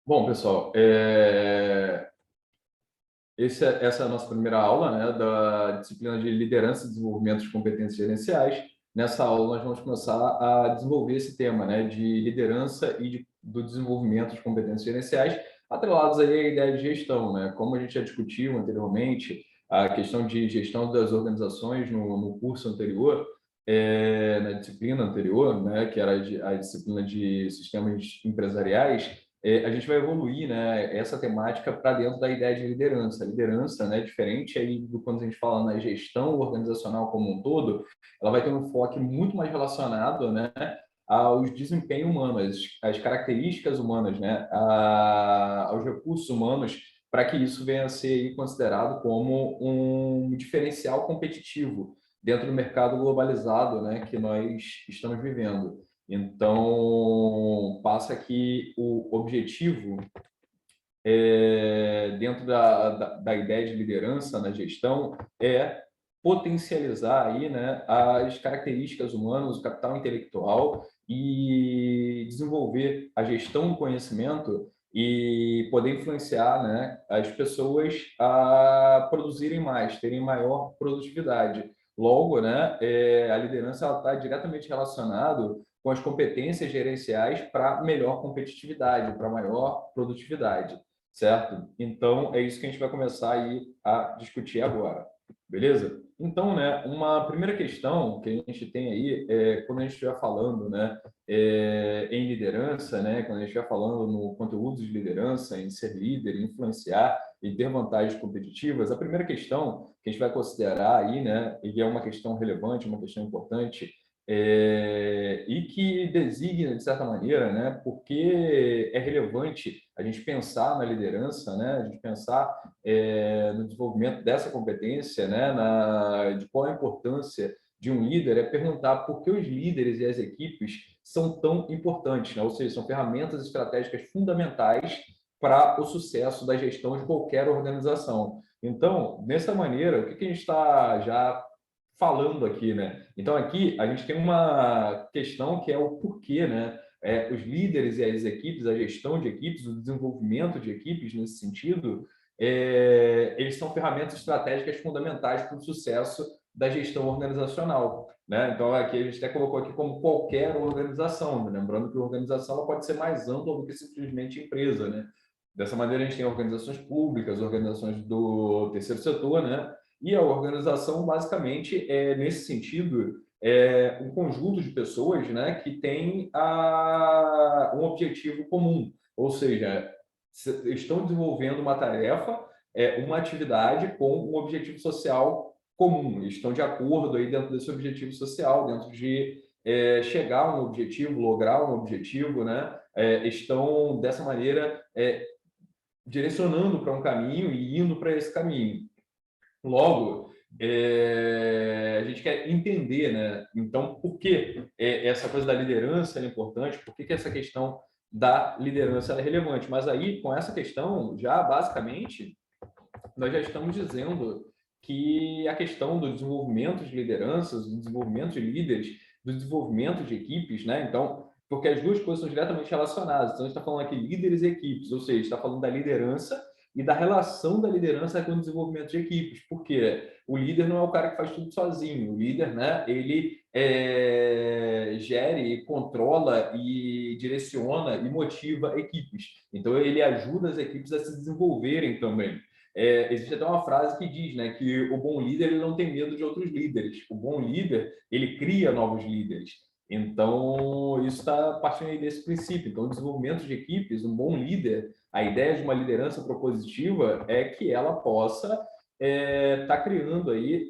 Bom, pessoal, essa é a nossa primeira aula, né, da disciplina de liderança e desenvolvimento de competências gerenciais. Nessa aula, nós vamos começar a desenvolver esse tema, né, de liderança e do desenvolvimento de competências gerenciais, atrelados aí à ideia de gestão, né? Como a gente já discutiu anteriormente, a questão de gestão das organizações no curso anterior, na disciplina anterior, né, que era a disciplina de sistemas empresariais. A gente vai evoluir, né, essa temática para dentro da ideia de liderança. A liderança, né, diferente aí do quando a gente fala na gestão organizacional como um todo, ela vai ter um foco muito mais relacionado, né, aos desempenho humanos, às características humanas, né, aos recursos humanos, para que isso venha a ser considerado como um diferencial competitivo dentro do mercado globalizado, né, que nós estamos vivendo. Então, passa que o objetivo, dentro da ideia de liderança na gestão, é potencializar aí, né, as características humanas, o capital intelectual e desenvolver a gestão do conhecimento e poder influenciar, né, as pessoas a produzirem mais, terem maior produtividade. Logo, né, a liderança está diretamente relacionada com as competências gerenciais para melhor competitividade, para maior produtividade, certo? Então, é isso que a gente vai começar aí a discutir agora, beleza? Então, né, uma primeira questão que a gente tem aí é quando a gente estiver falando, né, em liderança, né, quando a gente estiver falando no conteúdo de liderança, em ser líder, influenciar e ter vantagens competitivas, a primeira questão que a gente vai considerar aí, né, e é uma questão relevante, uma questão importante, e que designa, de certa maneira, né, porque é relevante a gente pensar na liderança, né, a gente pensar no desenvolvimento dessa competência, né, de qual a importância de um líder, é perguntar por que os líderes e as equipes são tão importantes, né? Ou seja, são ferramentas estratégicas fundamentais para o sucesso da gestão de qualquer organização. Então, dessa maneira, o que a gente está já falando aqui, né? Então, aqui a gente tem uma questão que é o porquê, né? Os líderes e as equipes, a gestão de equipes, o desenvolvimento de equipes nesse sentido, eles são ferramentas estratégicas fundamentais para o sucesso da gestão organizacional, né? Então, aqui a gente até colocou aqui como qualquer organização, né? Lembrando que a organização ela pode ser mais ampla do que simplesmente empresa, né? Dessa maneira, a gente tem organizações públicas, organizações do terceiro setor, né? E a organização, basicamente, nesse sentido, é um conjunto de pessoas, né, que tem um objetivo comum, ou seja, estão desenvolvendo uma tarefa, uma atividade com um objetivo social comum, estão de acordo aí dentro desse objetivo social, dentro de chegar a um objetivo, lograr um objetivo, né? Estão, dessa maneira, direcionando para um caminho e indo para esse caminho. Logo, a gente quer entender, né? Então, por que essa coisa da liderança é importante? Por que essa questão da liderança é relevante? Mas aí, com essa questão, já basicamente, nós já estamos dizendo que a questão do desenvolvimento de lideranças, do desenvolvimento de líderes, do desenvolvimento de equipes, né? Então, porque as duas coisas são diretamente relacionadas. Então, a gente está falando aqui líderes e equipes, ou seja, está falando da liderança e da relação da liderança com o desenvolvimento de equipes. Porque o líder não é o cara que faz tudo sozinho. O líder, né? Ele gere, controla e direciona e motiva equipes. Então, ele ajuda as equipes a se desenvolverem também. Existe até uma frase que diz, né, que o bom líder ele não tem medo de outros líderes. O bom líder ele cria novos líderes. Então, isso está partindo aí desse princípio. Então, o desenvolvimento de equipes, um bom líder, a ideia de uma liderança propositiva é que ela possa estar criando aí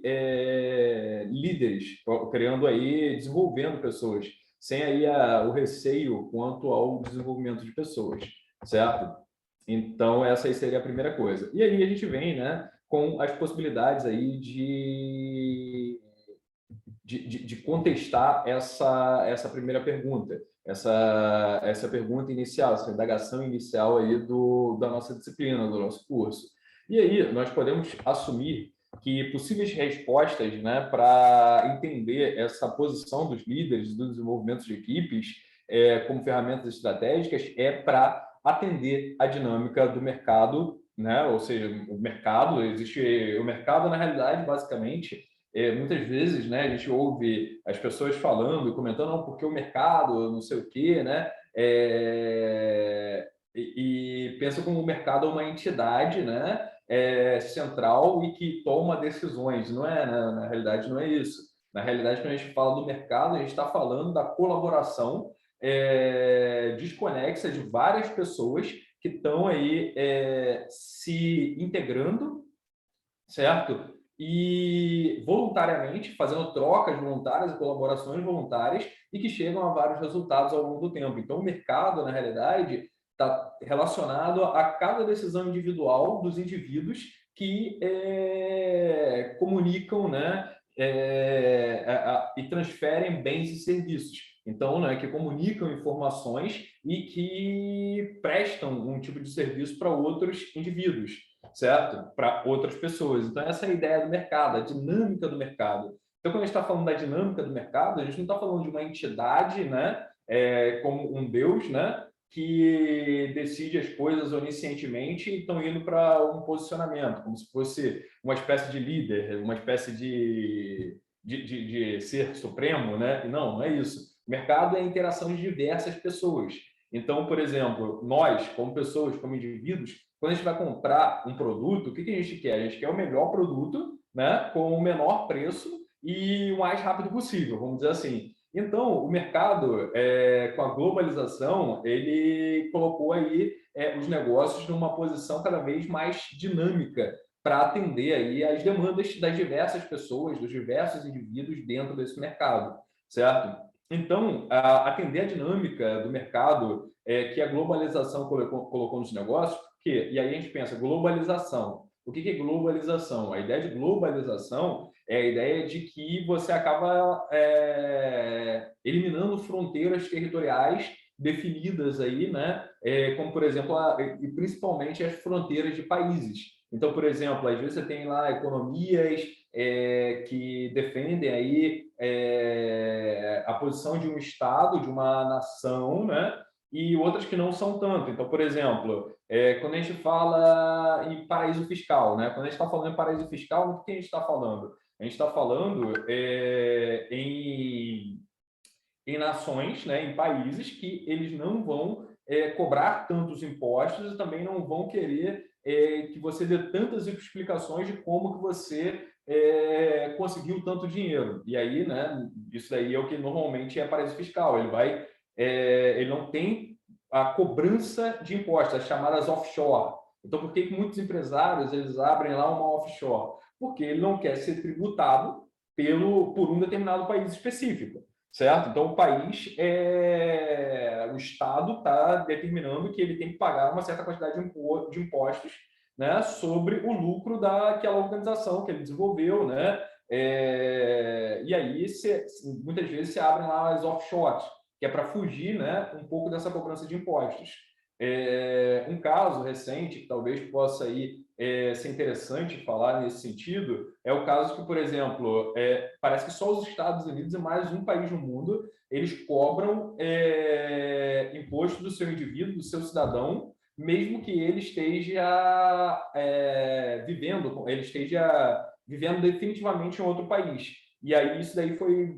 líderes, criando aí, desenvolvendo pessoas, sem aí o receio quanto ao desenvolvimento de pessoas, certo? Então, essa aí seria a primeira coisa. E aí a gente vem, né, com as possibilidades aí de contestar essa primeira pergunta, essa pergunta inicial, essa indagação inicial aí da nossa disciplina, do nosso curso. E aí nós podemos assumir que possíveis respostas, né, para entender essa posição dos líderes do desenvolvimento de equipes como ferramentas estratégicas para atender a dinâmica do mercado, né? Ou seja, o mercado, existe o mercado, na realidade, basicamente, muitas vezes, né, a gente ouve as pessoas falando e comentando, não, porque o mercado, não sei o quê, né? E pensa como o mercado é uma entidade, né, central e que toma decisões. Não é, né? Na realidade, não é isso. Na realidade, quando a gente fala do mercado, a gente está falando da colaboração desconexa de várias pessoas que estão aí se integrando, certo? E voluntariamente, fazendo trocas voluntárias e colaborações voluntárias e que chegam a vários resultados ao longo do tempo. Então, o mercado, na realidade, está relacionado a cada decisão individual dos indivíduos que comunicam, né, e transferem bens e serviços. Então, né, que comunicam informações e que prestam um tipo de serviço para outros indivíduos, certo? Para outras pessoas. Então, essa é a ideia do mercado, a dinâmica do mercado. Então, quando a gente está falando da dinâmica do mercado, a gente não está falando de uma entidade, né, como um Deus, né, que decide as coisas oniscientemente e estão indo para um posicionamento, como se fosse uma espécie de líder, uma espécie de ser supremo, né? E não é isso. O mercado é a interação de diversas pessoas. Então, por exemplo, nós, como pessoas, como indivíduos, quando a gente vai comprar um produto, o que a gente quer? A gente quer o melhor produto, né, com o menor preço e o mais rápido possível, vamos dizer assim. Então, o mercado, com a globalização, ele colocou aí os negócios numa posição cada vez mais dinâmica para atender aí as demandas das diversas pessoas, dos diversos indivíduos dentro desse mercado, certo? Então, atender a dinâmica do mercado que a globalização colocou nos negócios, e aí a gente pensa, globalização. O que é globalização? A ideia de globalização é a ideia de que você acaba eliminando fronteiras territoriais definidas aí, né? Como, por exemplo, e principalmente as fronteiras de países. Então, por exemplo, às vezes você tem lá economias que defendem aí a posição de um Estado, de uma nação, né? E outras que não são tanto. Então, por exemplo, quando a gente fala em paraíso fiscal, né? Quando a gente está falando em paraíso fiscal, o que a gente está falando? A gente está falando em nações, né, em países que eles não vão cobrar tantos impostos e também não vão querer que você dê tantas explicações de como que você conseguiu tanto dinheiro. E aí, né, isso daí é o que normalmente é paraíso fiscal. Ele não tem a cobrança de impostos, as chamadas offshore. Então, por que muitos empresários eles abrem lá uma offshore? Porque ele não quer ser tributado por um determinado país específico, certo? Então, o Estado está determinando que ele tem que pagar uma certa quantidade de impostos, né, sobre o lucro daquela organização que ele desenvolveu, né? E aí, muitas vezes, se abrem lá as offshores, que é para fugir, né, um pouco dessa cobrança de impostos. Um caso recente que talvez possa aí ser interessante falar nesse sentido é o caso que, por exemplo, parece que só os Estados Unidos e mais um país no mundo eles cobram imposto do seu indivíduo, do seu cidadão, mesmo que ele esteja vivendo definitivamente em outro país. E aí isso daí foi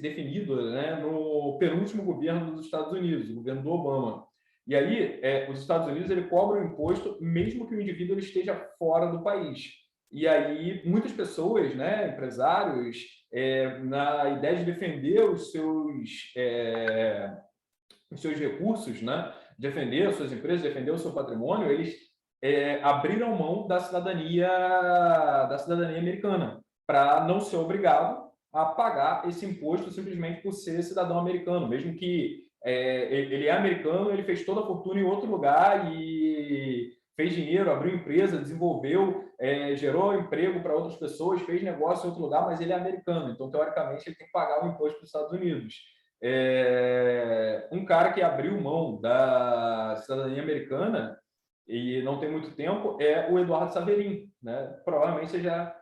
definido, né, no penúltimo governo dos Estados Unidos, o governo do Obama. E aí, os Estados Unidos ele cobra o imposto mesmo que o indivíduo ele esteja fora do país. E aí, muitas pessoas, né, empresários, na ideia de defender os seus recursos, né, defender as suas empresas, defender o seu patrimônio, eles abriram mão da cidadania americana para não ser obrigado a pagar esse imposto simplesmente por ser cidadão americano, mesmo que ele é americano, ele fez toda a fortuna em outro lugar e fez dinheiro, abriu empresa, desenvolveu, gerou emprego para outras pessoas, fez negócio em outro lugar, mas ele é americano, então teoricamente ele tem que pagar o imposto para os Estados Unidos. Um cara que abriu mão da cidadania americana e não tem muito tempo é o Eduardo Saverin, né? Provavelmente vocês já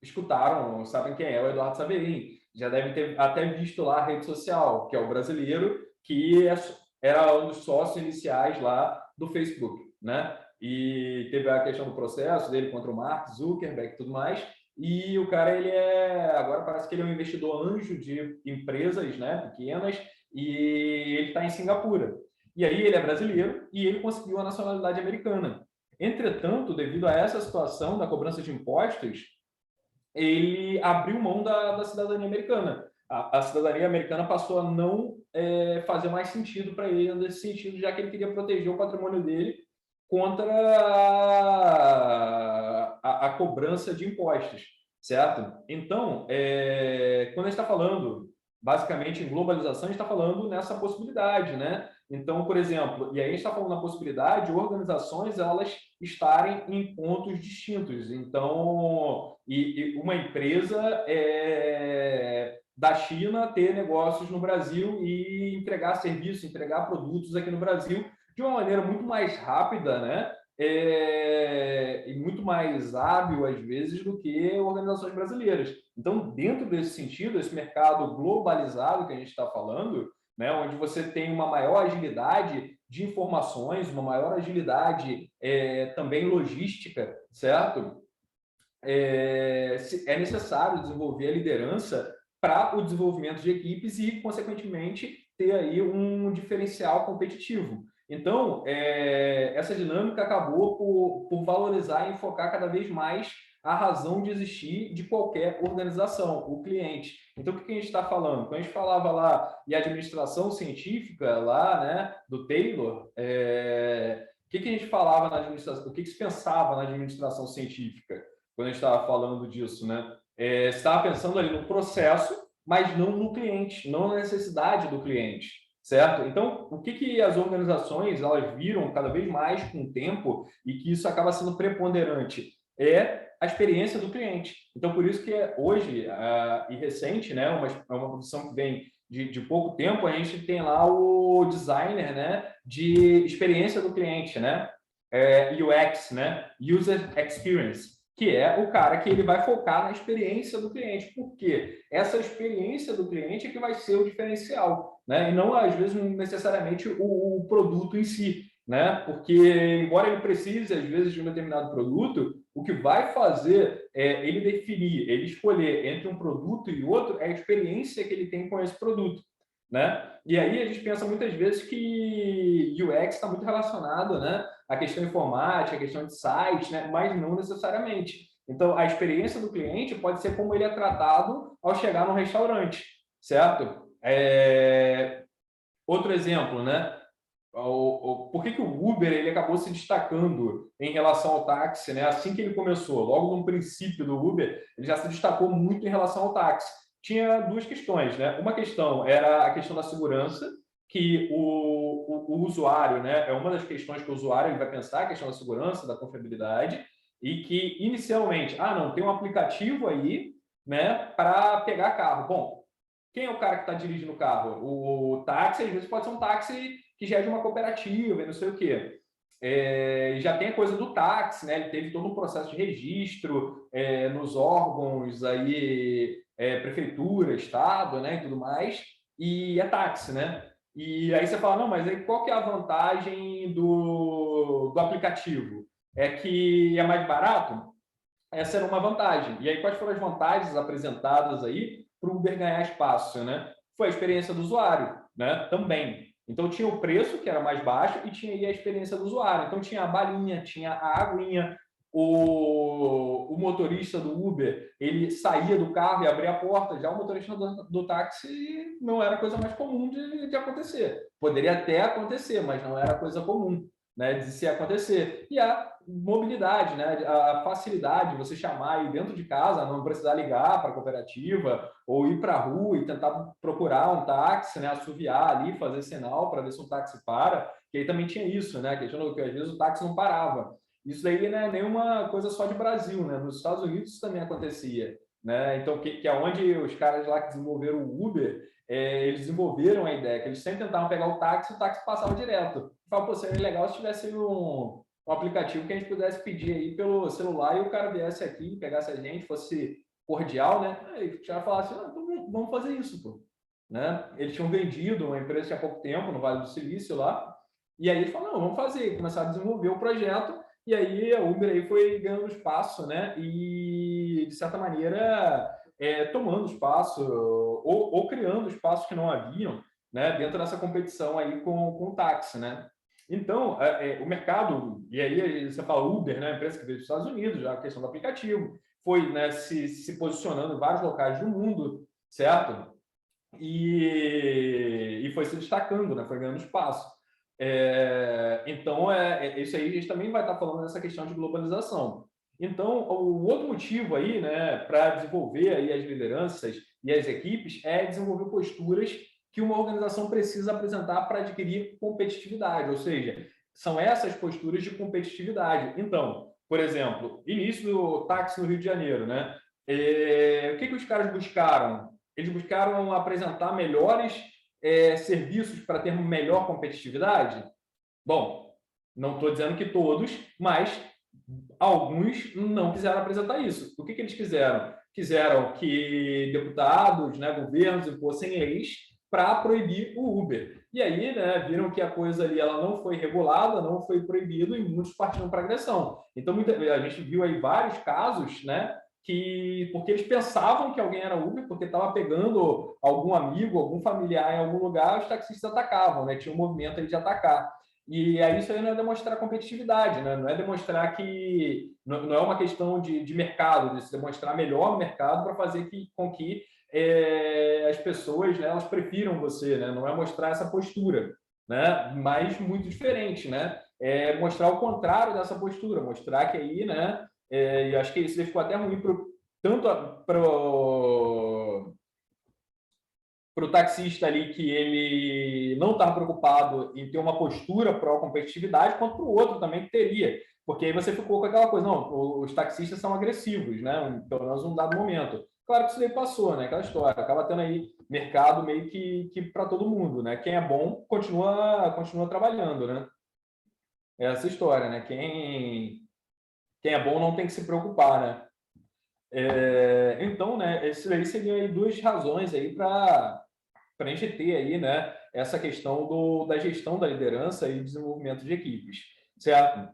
escutaram, sabem quem é o Eduardo Saverin, já devem ter até visto lá a rede social, que é o brasileiro que era um dos sócios iniciais lá do Facebook, né? E teve a questão do processo dele contra o Mark Zuckerberg e tudo mais. E o cara, agora parece que ele é um investidor anjo de empresas, né, pequenas, e ele está em Singapura. E aí ele é brasileiro e ele conseguiu a nacionalidade americana. Entretanto, devido a essa situação da cobrança de impostos, ele abriu mão da cidadania americana. A cidadania americana passou a não fazer mais sentido para ele nesse sentido, já que ele queria proteger o patrimônio dele contra a cobrança de impostos, certo? Então, quando a gente está falando, basicamente, em globalização, a gente está falando nessa possibilidade, né? Então, por exemplo, e aí a gente está falando na possibilidade de organizações elas estarem em pontos distintos. Então, e uma empresa da China ter negócios no Brasil e entregar serviços, entregar produtos aqui no Brasil de uma maneira muito mais rápida, né? E muito mais hábil, às vezes, do que organizações brasileiras. Então, dentro desse sentido, esse mercado globalizado que a gente está falando, né, onde você tem uma maior agilidade de informações, uma maior agilidade também logística, certo? É necessário desenvolver a liderança para o desenvolvimento de equipes e, consequentemente, ter aí um diferencial competitivo. Então, essa dinâmica acabou por valorizar e enfocar cada vez mais a razão de existir de qualquer organização, o cliente. Então, o que a gente está falando? Quando a gente falava lá em administração científica, lá, né, do Taylor, o que a gente falava na administração, o que se pensava na administração científica, quando a gente estava falando disso, né? Você estava pensando ali no processo, mas não no cliente, não na necessidade do cliente, certo? Então, o que as organizações elas viram cada vez mais com o tempo e que isso acaba sendo preponderante é a experiência do cliente. Então, por isso que hoje e recente, né, uma profissão que vem de pouco tempo, a gente tem lá o designer, né, de experiência do cliente, né, UX, né, User Experience, que é o cara que ele vai focar na experiência do cliente, porque essa experiência do cliente é que vai ser o diferencial, né? E não, às vezes, necessariamente o produto em si, né? Porque, embora ele precise, às vezes, de um determinado produto, o que vai fazer ele definir, ele escolher entre um produto e outro é a experiência que ele tem com esse produto, né? E aí a gente pensa muitas vezes que UX está muito relacionado, né, à questão informática, à questão de site, né, mas não necessariamente. Então, a experiência do cliente pode ser como ele é tratado ao chegar no restaurante, certo? Outro exemplo, né? Por que o Uber ele acabou se destacando em relação ao táxi, né? Assim que ele começou, logo no princípio do Uber, ele já se destacou muito em relação ao táxi. Tinha duas questões, né? Uma questão era a questão da segurança, que o usuário, né? É uma das questões que o usuário ele vai pensar, a questão da segurança, da confiabilidade, e que inicialmente, não, tem um aplicativo aí, né, para pegar carro. Bom, quem é o cara que está dirigindo o carro? O táxi, às vezes, pode ser um táxi que já é de uma cooperativa e não sei o quê. Já tem a coisa do táxi, né? Ele teve todo um processo de registro nos órgãos aí, prefeitura, estado, né, e tudo mais, e é táxi, né? E aí você fala, não, mas aí qual que é a vantagem do aplicativo? É que é mais barato? Essa era uma vantagem. E aí, quais foram as vantagens apresentadas aí para o Uber ganhar espaço, né? Foi a experiência do usuário, né? Também. Então, tinha o preço, que era mais baixo, e tinha aí a experiência do usuário. Então, tinha a balinha, tinha a aguinha, o motorista do Uber, ele saía do carro e abria a porta, já o motorista do táxi não era coisa mais comum de acontecer. Poderia até acontecer, mas não era coisa comum, né, de se acontecer. E a mobilidade, né, a facilidade de você chamar aí dentro de casa, não precisar ligar para a cooperativa ou ir para a rua e tentar procurar um táxi, né, assoviar ali, fazer sinal para ver se um táxi para, que aí também tinha isso, né, que às vezes o táxi não parava. Isso daí não é nenhuma coisa só de Brasil, né? Nos Estados Unidos isso também acontecia, né? Então, que é onde os caras lá que desenvolveram o Uber, eles desenvolveram a ideia que eles sempre tentavam pegar o táxi passava direto. Fala, pô, seria legal se tivesse um aplicativo que a gente pudesse pedir aí pelo celular e o cara viesse aqui, pegasse a gente, fosse cordial, né? Aí o cara falasse, então vamos fazer isso, pô. né? Eles tinham vendido uma empresa há pouco tempo no Vale do Silício lá, e aí eles falaram, não, vamos fazer, começaram a desenvolver o projeto, e aí a Uber aí foi ganhando espaço, né? E, de certa maneira, tomando espaço ou criando espaços que não haviam, né? Dentro dessa competição aí com o táxi, né? Então, o mercado, e aí você fala Uber, né? A empresa que veio dos Estados Unidos, já a questão do aplicativo, foi, né, se posicionando em vários locais do mundo, certo? E foi se destacando, né? Foi ganhando espaço. Então, isso aí a gente também vai estar falando nessa questão de globalização. Então, o outro motivo aí, né, para desenvolver aí as lideranças e as equipes é desenvolver posturas que uma organização precisa apresentar para adquirir competitividade, ou seja, são essas posturas de competitividade. Então, por exemplo, início do táxi no Rio de Janeiro, né? O que os caras buscaram? Eles buscaram apresentar melhores serviços para ter melhor competitividade? Bom, não estou dizendo que todos, mas alguns não quiseram apresentar isso. O que eles quiseram? Quiseram que deputados, né, governos impossem leis para proibir o Uber. E aí, né, viram que a coisa ali ela não foi regulada, não foi proibido e muitos partiram para agressão. Então, a gente viu aí vários casos, né, que porque eles pensavam que alguém era Uber, porque estava pegando algum amigo, algum familiar em algum lugar, os taxistas atacavam, né? Tinha um movimento aí de atacar. E aí isso aí não é demonstrar competitividade, né? Não é demonstrar que não é uma questão de mercado, de se demonstrar melhor no mercado para fazer com que as pessoas, né, elas prefiram você, né? Não é mostrar essa postura, né? Mas muito diferente, né? É mostrar o contrário dessa postura, mostrar que aí, né? E acho que isso ficou até ruim tanto para o taxista ali que ele não está preocupado em ter uma postura pró-competitividade, quanto para o outro também que teria. Porque aí você ficou com aquela coisa, não, os taxistas são agressivos, né? Pelo menos num dado momento. Claro que isso daí passou, né? Aquela história. Acaba tendo aí mercado meio que para todo mundo, né? Quem é bom continua trabalhando, né? É essa história, né? Quem é bom não tem que se preocupar, né? Então, né? Esses aí seriam aí duas razões aí para a gente ter aí, né, essa questão da gestão da liderança e desenvolvimento de equipes, certo?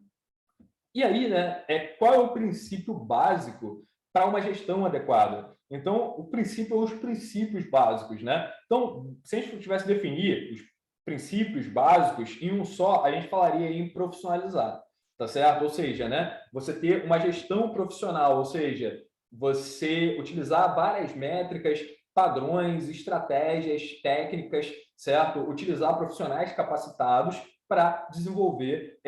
E aí, né, qual é o princípio básico para uma gestão adequada? Então, o princípio é os princípios básicos, né? Então, se a gente tivesse definir os princípios básicos em um só, a gente falaria em profissionalizar, tá certo? Ou seja, né, você ter uma gestão profissional, ou seja, você utilizar várias métricas, padrões, estratégias, técnicas, certo? Utilizar profissionais capacitados para desenvolver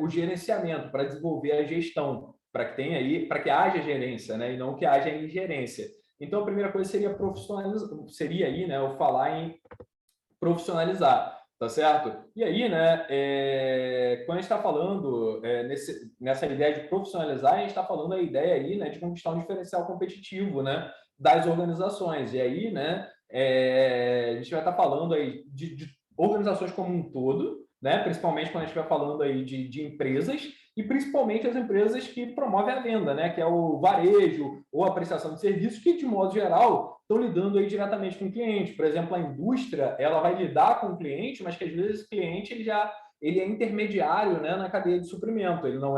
o gerenciamento, para desenvolver a gestão, para que tenha aí, para que haja gerência, né, e não que haja ingerência. Então, a primeira coisa seria profissionalizar, seria aí, né, eu falar em profissionalizar, tá certo? E aí, né, quando a gente está falando nessa ideia de profissionalizar, a gente está falando a ideia aí, né, de conquistar um diferencial competitivo, né, das organizações. E aí, né, a gente vai estar falando aí de organizações como um todo, né, principalmente quando a gente vai falando aí de empresas e principalmente as empresas que promovem a venda, né, que é o varejo ou a prestação de serviços, que de modo geral estão lidando aí diretamente com o cliente. Por exemplo, a indústria, ela vai lidar com o cliente, mas que às vezes o cliente ele é intermediário, né, na cadeia de suprimento, ele não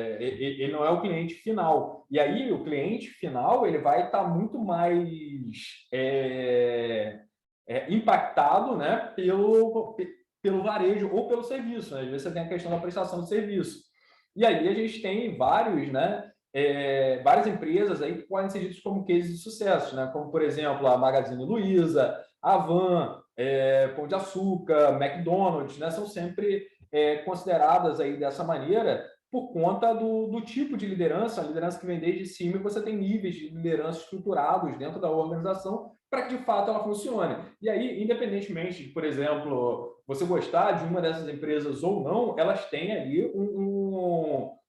ele não é o cliente final. E aí o cliente final ele vai estar muito mais impactado, né, pelo varejo ou pelo serviço, né? Às vezes você tem a questão da prestação de serviço. E aí a gente tem vários, né, várias empresas aí que podem ser ditas como cases de sucesso, né? Como, por exemplo, a Magazine Luiza, a Havan, Pão de Açúcar, McDonald's, né? São sempre consideradas aí dessa maneira por conta do tipo de liderança, a liderança que vem desde cima, e você tem níveis de liderança estruturados dentro da organização para que de fato ela funcione. E aí, independentemente de, por exemplo, você gostar de uma dessas empresas ou não, elas têm ali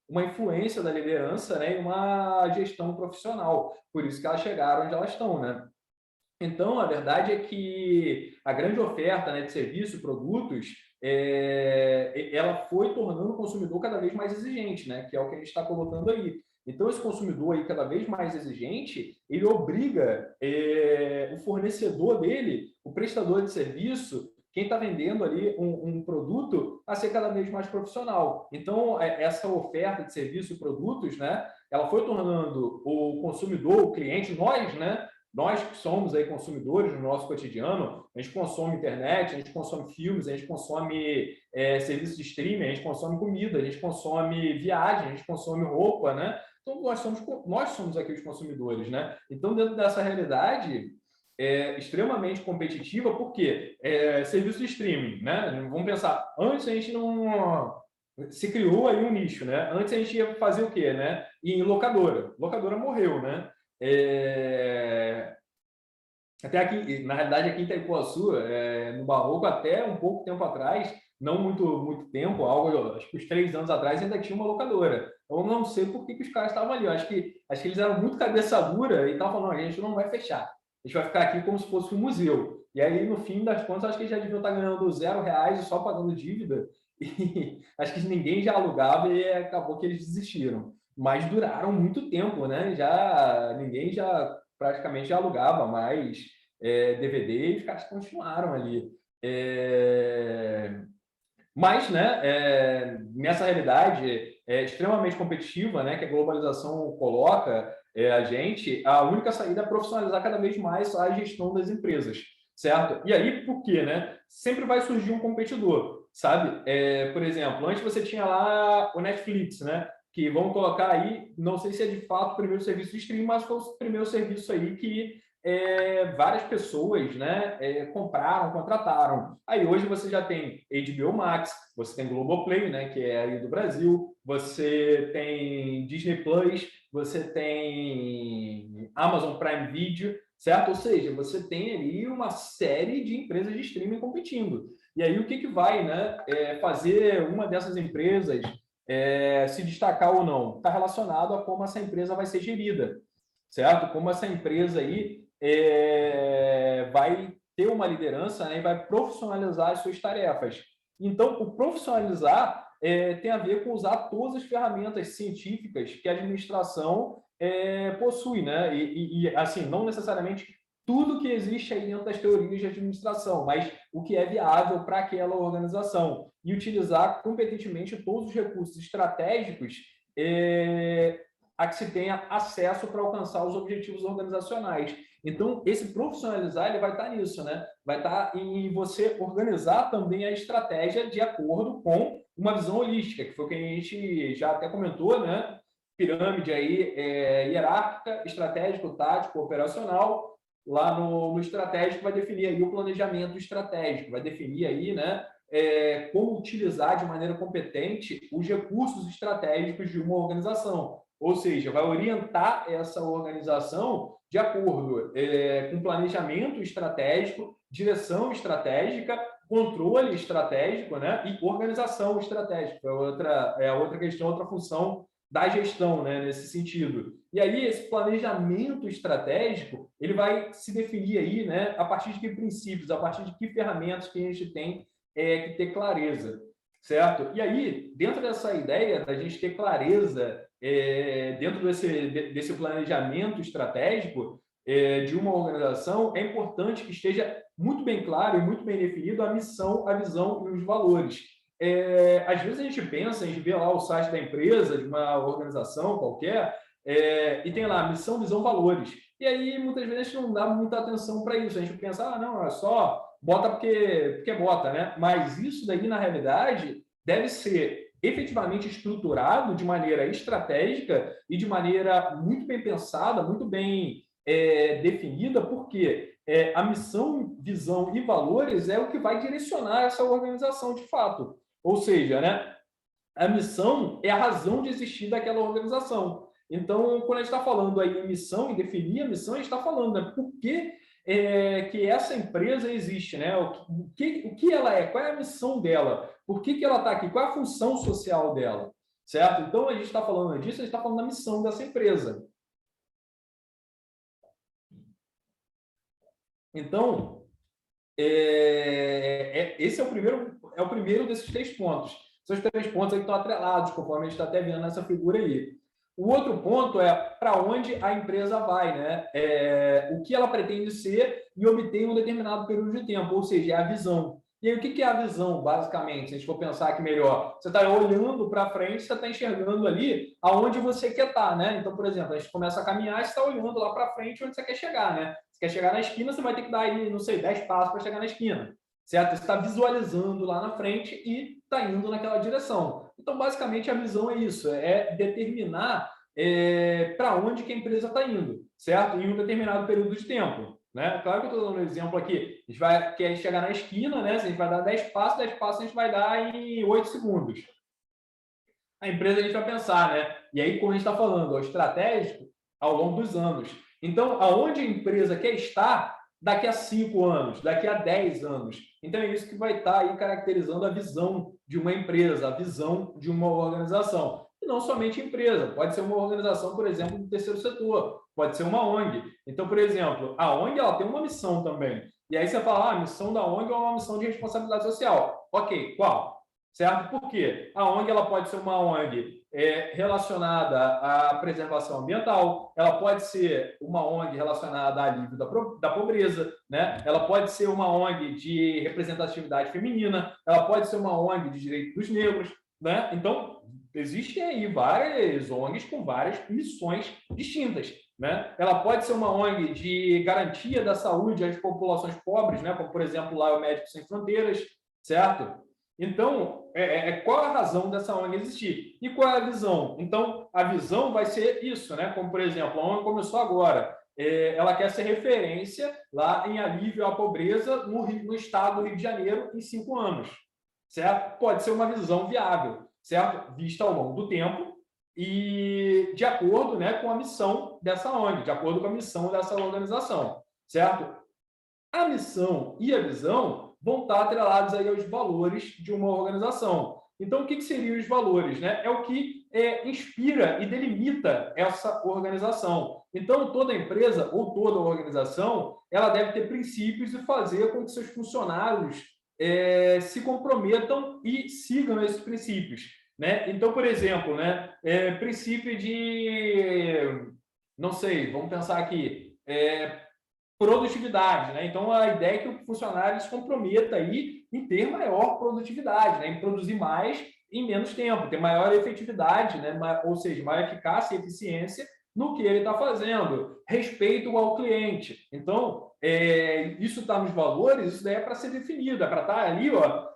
uma influência da liderança, né, e uma gestão profissional. Por isso que elas chegaram onde elas estão, né? Então, a verdade é que a grande oferta, né, de serviços, produtos, ela foi tornando o consumidor cada vez mais exigente, né, que é o que a gente está colocando aí. Então, esse consumidor aí cada vez mais exigente, ele obriga o fornecedor dele, o prestador de serviço, quem está vendendo ali um produto, a ser cada vez mais profissional. Então, essa oferta de serviço e produtos, né, ela foi tornando o consumidor, o cliente, nós, né, nós que somos aí consumidores no nosso cotidiano, a gente consome internet, a gente consome filmes, a gente consome serviços de streaming, a gente consome comida, a gente consome viagem, a gente consome roupa, né? Então, nós somos aqui os consumidores, né? Então, dentro dessa realidade extremamente competitiva, porque serviço de streaming, né? Vamos pensar, antes a gente não se criou aí um nicho, né? Antes a gente ia fazer o quê, né? Em locadora. Locadora morreu, né? Até aqui, na realidade, aqui em Itaipuaçu, no Barroco, até um pouco tempo atrás, não muito tempo, algo, acho que uns 3 anos atrás, ainda tinha uma locadora. Eu não sei por que os caras estavam ali. Eu acho que eles eram muito cabeça dura e estavam falando, a gente não vai fechar. A gente vai ficar aqui como se fosse um museu. E aí, no fim das contas, acho que eles já deviam estar ganhando R$ 0 e só pagando dívida. E acho que ninguém já alugava e acabou que eles desistiram. Mas duraram muito tempo, né? Ninguém já praticamente já alugava mais DVD e os caras continuaram ali. Mas, né, nessa realidade extremamente competitiva, né, que a globalização coloca a gente, a única saída é profissionalizar cada vez mais a gestão das empresas, certo? E aí, por quê, né? Sempre vai surgir um competidor, sabe? Por exemplo, antes você tinha lá o Netflix, né? Que vamos colocar aí, não sei se é de fato o primeiro serviço de streaming, mas foi o primeiro serviço aí que várias pessoas, né, compraram, contrataram. Aí hoje você já tem HBO Max, você tem Globoplay, né, que é aí do Brasil, você tem Disney Plus, você tem Amazon Prime Video, certo? Ou seja, você tem ali uma série de empresas de streaming competindo. E aí o que vai, né, fazer uma dessas empresas se destacar ou não? Está relacionado a como essa empresa vai ser gerida, certo? Como essa empresa aí vai ter uma liderança, né, e vai profissionalizar as suas tarefas. Então, o profissionalizar tem a ver com usar todas as ferramentas científicas que a administração possui, né? Assim, não necessariamente tudo que existe aí dentro das teorias de administração, mas o que é viável para aquela organização e utilizar competentemente todos os recursos estratégicos a que se tenha acesso para alcançar os objetivos organizacionais. Então, esse profissionalizar, ele vai estar nisso, né? Vai estar em você organizar também a estratégia de acordo com uma visão holística, que foi o que a gente já até comentou, né? Pirâmide aí, hierárquica, estratégico, tático, operacional. Lá no estratégico vai definir aí o planejamento estratégico, vai definir aí, né? Como utilizar de maneira competente os recursos estratégicos de uma organização. Ou seja, vai orientar essa organização de acordo com planejamento estratégico, direção estratégica, controle estratégico, né, e organização estratégica. É outra questão, outra função da gestão, né, nesse sentido. E aí, esse planejamento estratégico, ele vai se definir aí, né, a partir de que princípios, a partir de que ferramentas que a gente tem que ter clareza, certo? E aí, dentro dessa ideia da gente ter clareza dentro desse planejamento estratégico de uma organização, é importante que esteja muito bem claro e muito bem definido a missão, a visão e os valores. Às vezes a gente pensa, a gente vê lá o site da empresa, de uma organização qualquer, e tem lá missão, visão, valores. E aí, muitas vezes, a gente não dá muita atenção para isso. A gente pensa, não, é só bota porque bota, né? Mas isso daí, na realidade, deve ser efetivamente estruturado de maneira estratégica e de maneira muito bem pensada, muito bem definida, porque a missão, visão e valores é o que vai direcionar essa organização de fato. Ou seja, né, a missão é a razão de existir daquela organização. Então, quando a gente está falando aí em missão, em definir a missão, a gente está falando, né, por que que essa empresa existe, né? O que ela é, qual é a missão dela, por que ela está aqui, qual é a função social dela, certo? Então, a gente está falando disso, a gente está falando da missão dessa empresa. Então, esse é o primeiro desses 3 pontos. São os 3 pontos aí que estão atrelados, conforme a gente está até vendo nessa figura aí. O outro ponto é para onde a empresa vai, né? O que ela pretende ser e obter em um determinado período de tempo, ou seja, é a visão. E aí, o que é a visão, basicamente? Se a gente for pensar aqui melhor, você está olhando para frente, você está enxergando ali aonde você quer estar, né? Então, por exemplo, a gente começa a caminhar, você está olhando lá para frente onde você quer chegar, né? Você quer chegar na esquina, você vai ter que dar aí, não sei, 10 passos para chegar na esquina, certo? Você está visualizando lá na frente e está indo naquela direção. Então, basicamente, a visão é isso, é determinar para onde que a empresa está indo, certo? Em um determinado período de tempo. Né? Claro que eu estou dando um exemplo aqui. A gente vai quer chegar na esquina, né? Se a gente vai dar 10 passos a gente vai dar em 8 segundos. A empresa a gente vai pensar, né? E aí, como a gente está falando, o estratégico ao longo dos anos. Então, aonde a empresa quer estar daqui a 5 anos, daqui a 10 anos. Então, é isso que vai estar aí caracterizando a visão de uma empresa, a visão de uma organização. E não somente empresa, pode ser uma organização, por exemplo, do terceiro setor, pode ser uma ONG. Então, por exemplo, a ONG ela tem uma missão também. E aí você fala, a missão da ONG é uma missão de responsabilidade social. Ok, qual? Certo? Por quê? A ONG ela pode ser uma ONG relacionada à preservação ambiental, ela pode ser uma ONG relacionada a alívio da pobreza, né? Ela pode ser uma ONG de representatividade feminina, ela pode ser uma ONG de direitos dos negros, né? Então, existem aí várias ONGs com várias missões distintas, né? Ela pode ser uma ONG de garantia da saúde às populações pobres, né? Como, por exemplo, lá o Médicos Sem Fronteiras, certo? Então, qual a razão dessa ONG existir? E qual é a visão? Então, a visão vai ser isso, né? Como, por exemplo, a ONG começou agora. Ela quer ser referência lá em alívio à pobreza no estado do Rio de Janeiro em 5 anos, certo? Pode ser uma visão viável, certo? Vista ao longo do tempo e de acordo, né, com a missão dessa ONG, de acordo com a missão dessa organização, certo? A missão e a visão vão estar atrelados aí aos valores de uma organização. Então, o que seriam os valores? Né? É o que inspira e delimita essa organização. Então, toda empresa ou toda organização, ela deve ter princípios e fazer com que seus funcionários se comprometam e sigam esses princípios. Né? Então, por exemplo, né, princípio de, não sei, vamos pensar aqui, produtividade, né? Então a ideia é que o funcionário se comprometa aí em ter maior produtividade, né? Em produzir mais em menos tempo, ter maior efetividade, né? Ou seja, maior eficácia e eficiência no que ele está fazendo, respeito ao cliente. Então, isso está nos valores, isso daí é para ser definido, é para estar ali, ó,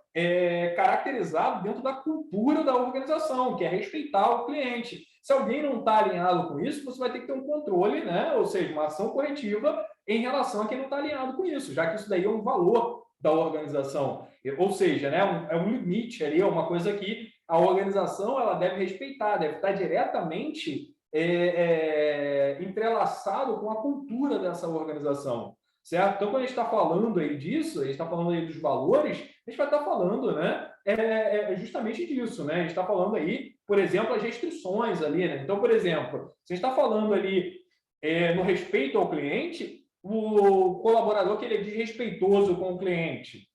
caracterizado dentro da cultura da organização, que é respeitar o cliente. Se alguém não está alinhado com isso, você vai ter que ter um controle, né? Ou seja, uma ação corretiva em relação a quem não está alinhado com isso, já que isso daí é um valor da organização. Ou seja, né, é um limite ali, é uma coisa que a organização ela deve respeitar, deve estar diretamente entrelaçado com a cultura dessa organização. Certo? Então, quando a gente está falando aí disso, a gente está falando aí dos valores, a gente vai estar falando, né, justamente disso, né? A gente está falando aí, por exemplo, as restrições ali, né? Então, por exemplo, se a gente está falando ali no respeito ao cliente, o colaborador que ele é desrespeitoso com o cliente,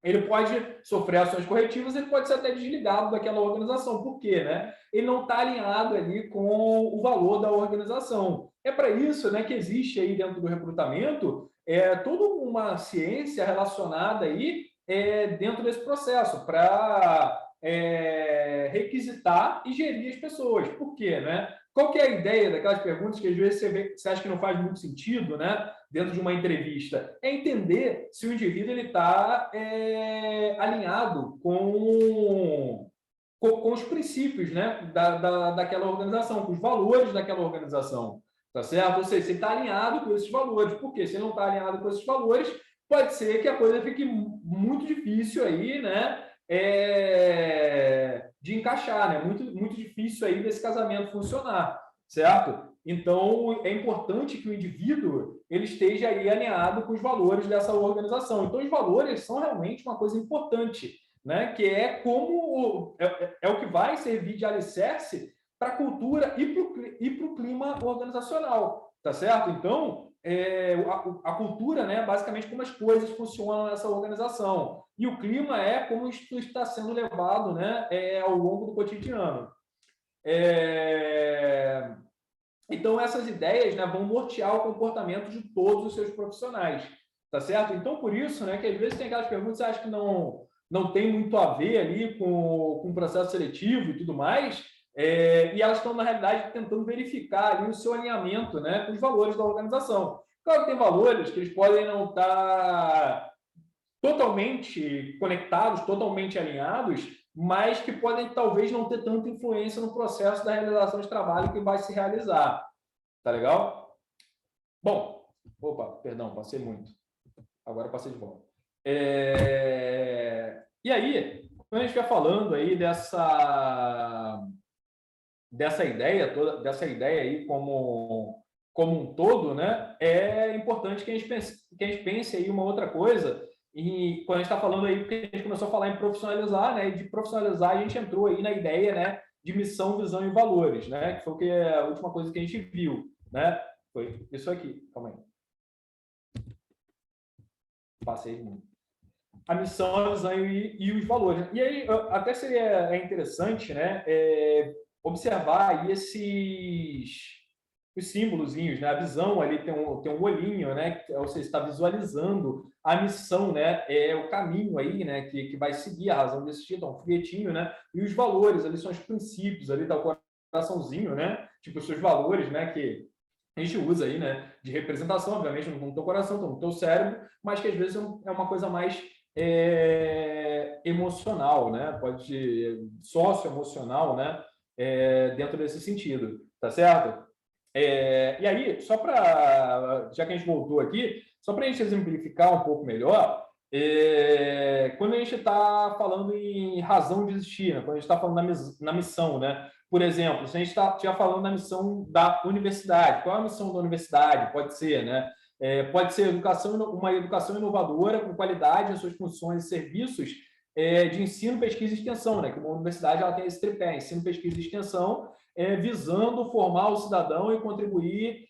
ele pode sofrer ações corretivas, ele pode ser até desligado daquela organização. Por quê? Né? Ele não está alinhado ali com o valor da organização. É para isso, né, que existe aí dentro do recrutamento toda uma ciência relacionada aí dentro desse processo para requisitar e gerir as pessoas. Por quê? Né? Qual que é a ideia daquelas perguntas que às vezes você acha que não faz muito sentido, né? Dentro de uma entrevista? É entender se o indivíduo está alinhado com os princípios, né? daquela organização, com os valores daquela organização. Tá certo? Ou seja, se ele está alinhado com esses valores. Por quê? Se ele não está alinhado com esses valores, pode ser que a coisa fique muito difícil aí, né? De encaixar, né? Muito difícil aí desse casamento funcionar, certo? Então, é importante que o indivíduo ele esteja aí alinhado com os valores dessa organização. Então, os valores são realmente uma coisa importante, né? Que é como é o que vai servir de alicerce para a cultura e para o clima organizacional, tá certo? Então, a cultura, né, basicamente como as coisas funcionam nessa organização. E o clima é como isso está sendo levado, né, ao longo do cotidiano. Então, essas ideias, né, vão nortear o comportamento de todos os seus profissionais, tá certo? Então, por isso, né, que às vezes tem aquelas perguntas que você acha que não tem muito a ver ali com o processo seletivo e tudo mais, e elas estão, na realidade, tentando verificar ali o seu alinhamento, né, com os valores da organização. Claro que tem valores que eles podem não estar totalmente conectados, totalmente alinhados, mas que podem talvez não ter tanta influência no processo da realização de trabalho que vai se realizar. Tá legal? Bom, opa, perdão, passei muito. Agora passei de volta. E aí, quando a gente vai falando aí dessa ideia toda, dessa ideia aí como um todo, né? É importante que a gente pense aí uma outra coisa. E quando a gente está falando aí, porque a gente começou a falar em profissionalizar, né? E de profissionalizar, a gente entrou aí na ideia, né? De missão, visão e valores, né? Que foi a última coisa que a gente viu, né? Foi isso aqui. Calma aí. Passei muito. A missão, a visão e os valores. E aí, até seria interessante, né? Observar aí os símbolozinhos, né? A visão ali tem um olhinho, né? Ou seja, está visualizando a missão, né? É o caminho aí, né? Que vai seguir a razão desse título, um foguetinho, né? E os valores ali são os princípios ali, tá o coraçãozinho, né? Tipo, os seus valores, né? Que a gente usa aí, né? De representação, obviamente, não no teu coração, estão no teu cérebro, mas que às vezes é uma coisa mais emocional, né? Pode ser socioemocional, né? Dentro desse sentido, tá certo? E aí, já que a gente voltou aqui, só para a gente exemplificar um pouco melhor, quando a gente está falando em razão de existir, né? Quando a gente está falando na missão, né? Por exemplo, se a gente estiver falando na missão da universidade, qual é a missão da universidade? Pode ser, né? Pode ser uma educação inovadora com qualidade em suas funções e serviços de ensino, pesquisa e extensão, né? Que uma universidade ela tem esse tripé, ensino, pesquisa e extensão, visando formar o cidadão e contribuir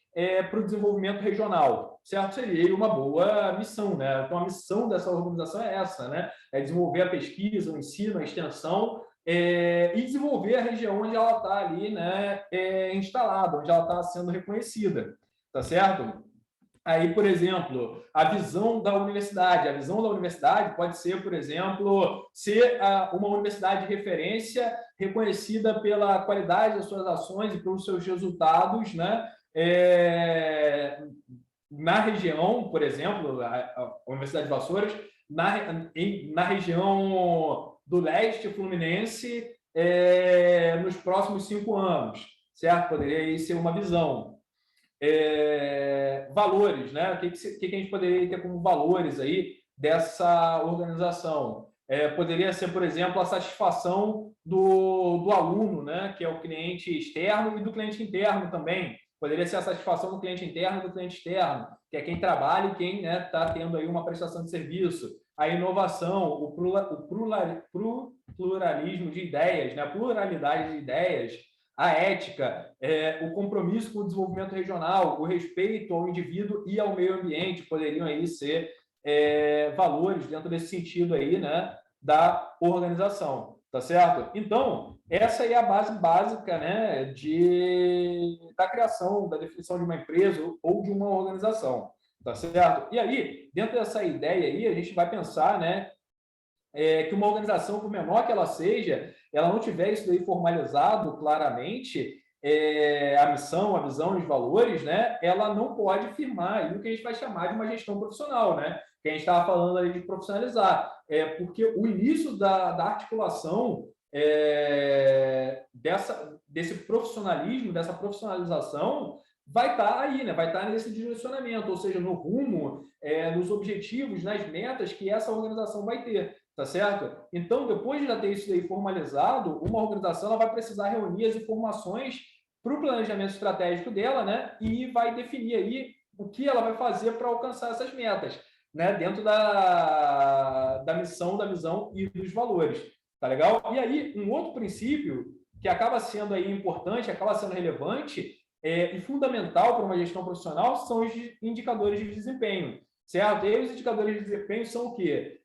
para o desenvolvimento regional, certo? Seria uma boa missão, né? Então, a missão dessa organização é essa, né? É desenvolver a pesquisa, o ensino, a extensão, e desenvolver a região onde ela está ali, né? Instalada, onde ela está sendo reconhecida, tá certo? Aí, por exemplo, a visão da universidade. A visão da universidade pode ser, por exemplo, ser uma universidade de referência reconhecida pela qualidade das suas ações e pelos seus resultados, né? Na região, por exemplo, a Universidade de Vassouras, na região do leste fluminense, nos próximos 5 anos, certo? Poderia ser uma visão. Valores, né? O que a gente poderia ter como valores aí dessa organização? Poderia ser, por exemplo, a satisfação do aluno, né? Que é o cliente externo, e do cliente interno também. Poderia ser a satisfação do cliente interno e do cliente externo, que é quem trabalha e quem está tendo aí uma prestação de serviço. A inovação, o pluralismo de ideias, né? A pluralidade de ideias, a ética, o compromisso com o desenvolvimento regional, o respeito ao indivíduo e ao meio ambiente poderiam aí ser valores dentro desse sentido aí, né, da organização, tá certo? Então, essa aí é a base básica, né, da criação, da definição de uma empresa ou de uma organização, tá certo? E aí, dentro dessa ideia aí, a gente vai pensar, né, que uma organização, por menor que ela seja, ela não tiver isso daí formalizado claramente, a missão, a visão e os valores, né, ela não pode firmar o que a gente vai chamar de uma gestão profissional, né, que a gente estava falando ali de profissionalizar, porque o início da articulação desse profissionalismo, dessa profissionalização, vai estar aí, né, vai estar nesse direcionamento, ou seja, no rumo, nos objetivos, nas metas que essa organização vai ter. Tá certo? Então, depois de já ter isso aí formalizado, uma organização ela vai precisar reunir as informações para o planejamento estratégico dela, né? E vai definir aí o que ela vai fazer para alcançar essas metas, né? Dentro da missão, da visão e dos valores. Tá legal? E aí, um outro princípio que acaba sendo aí importante, acaba sendo relevante e fundamental para uma gestão profissional são os indicadores de desempenho, certo? E aí, os indicadores de desempenho são o quê?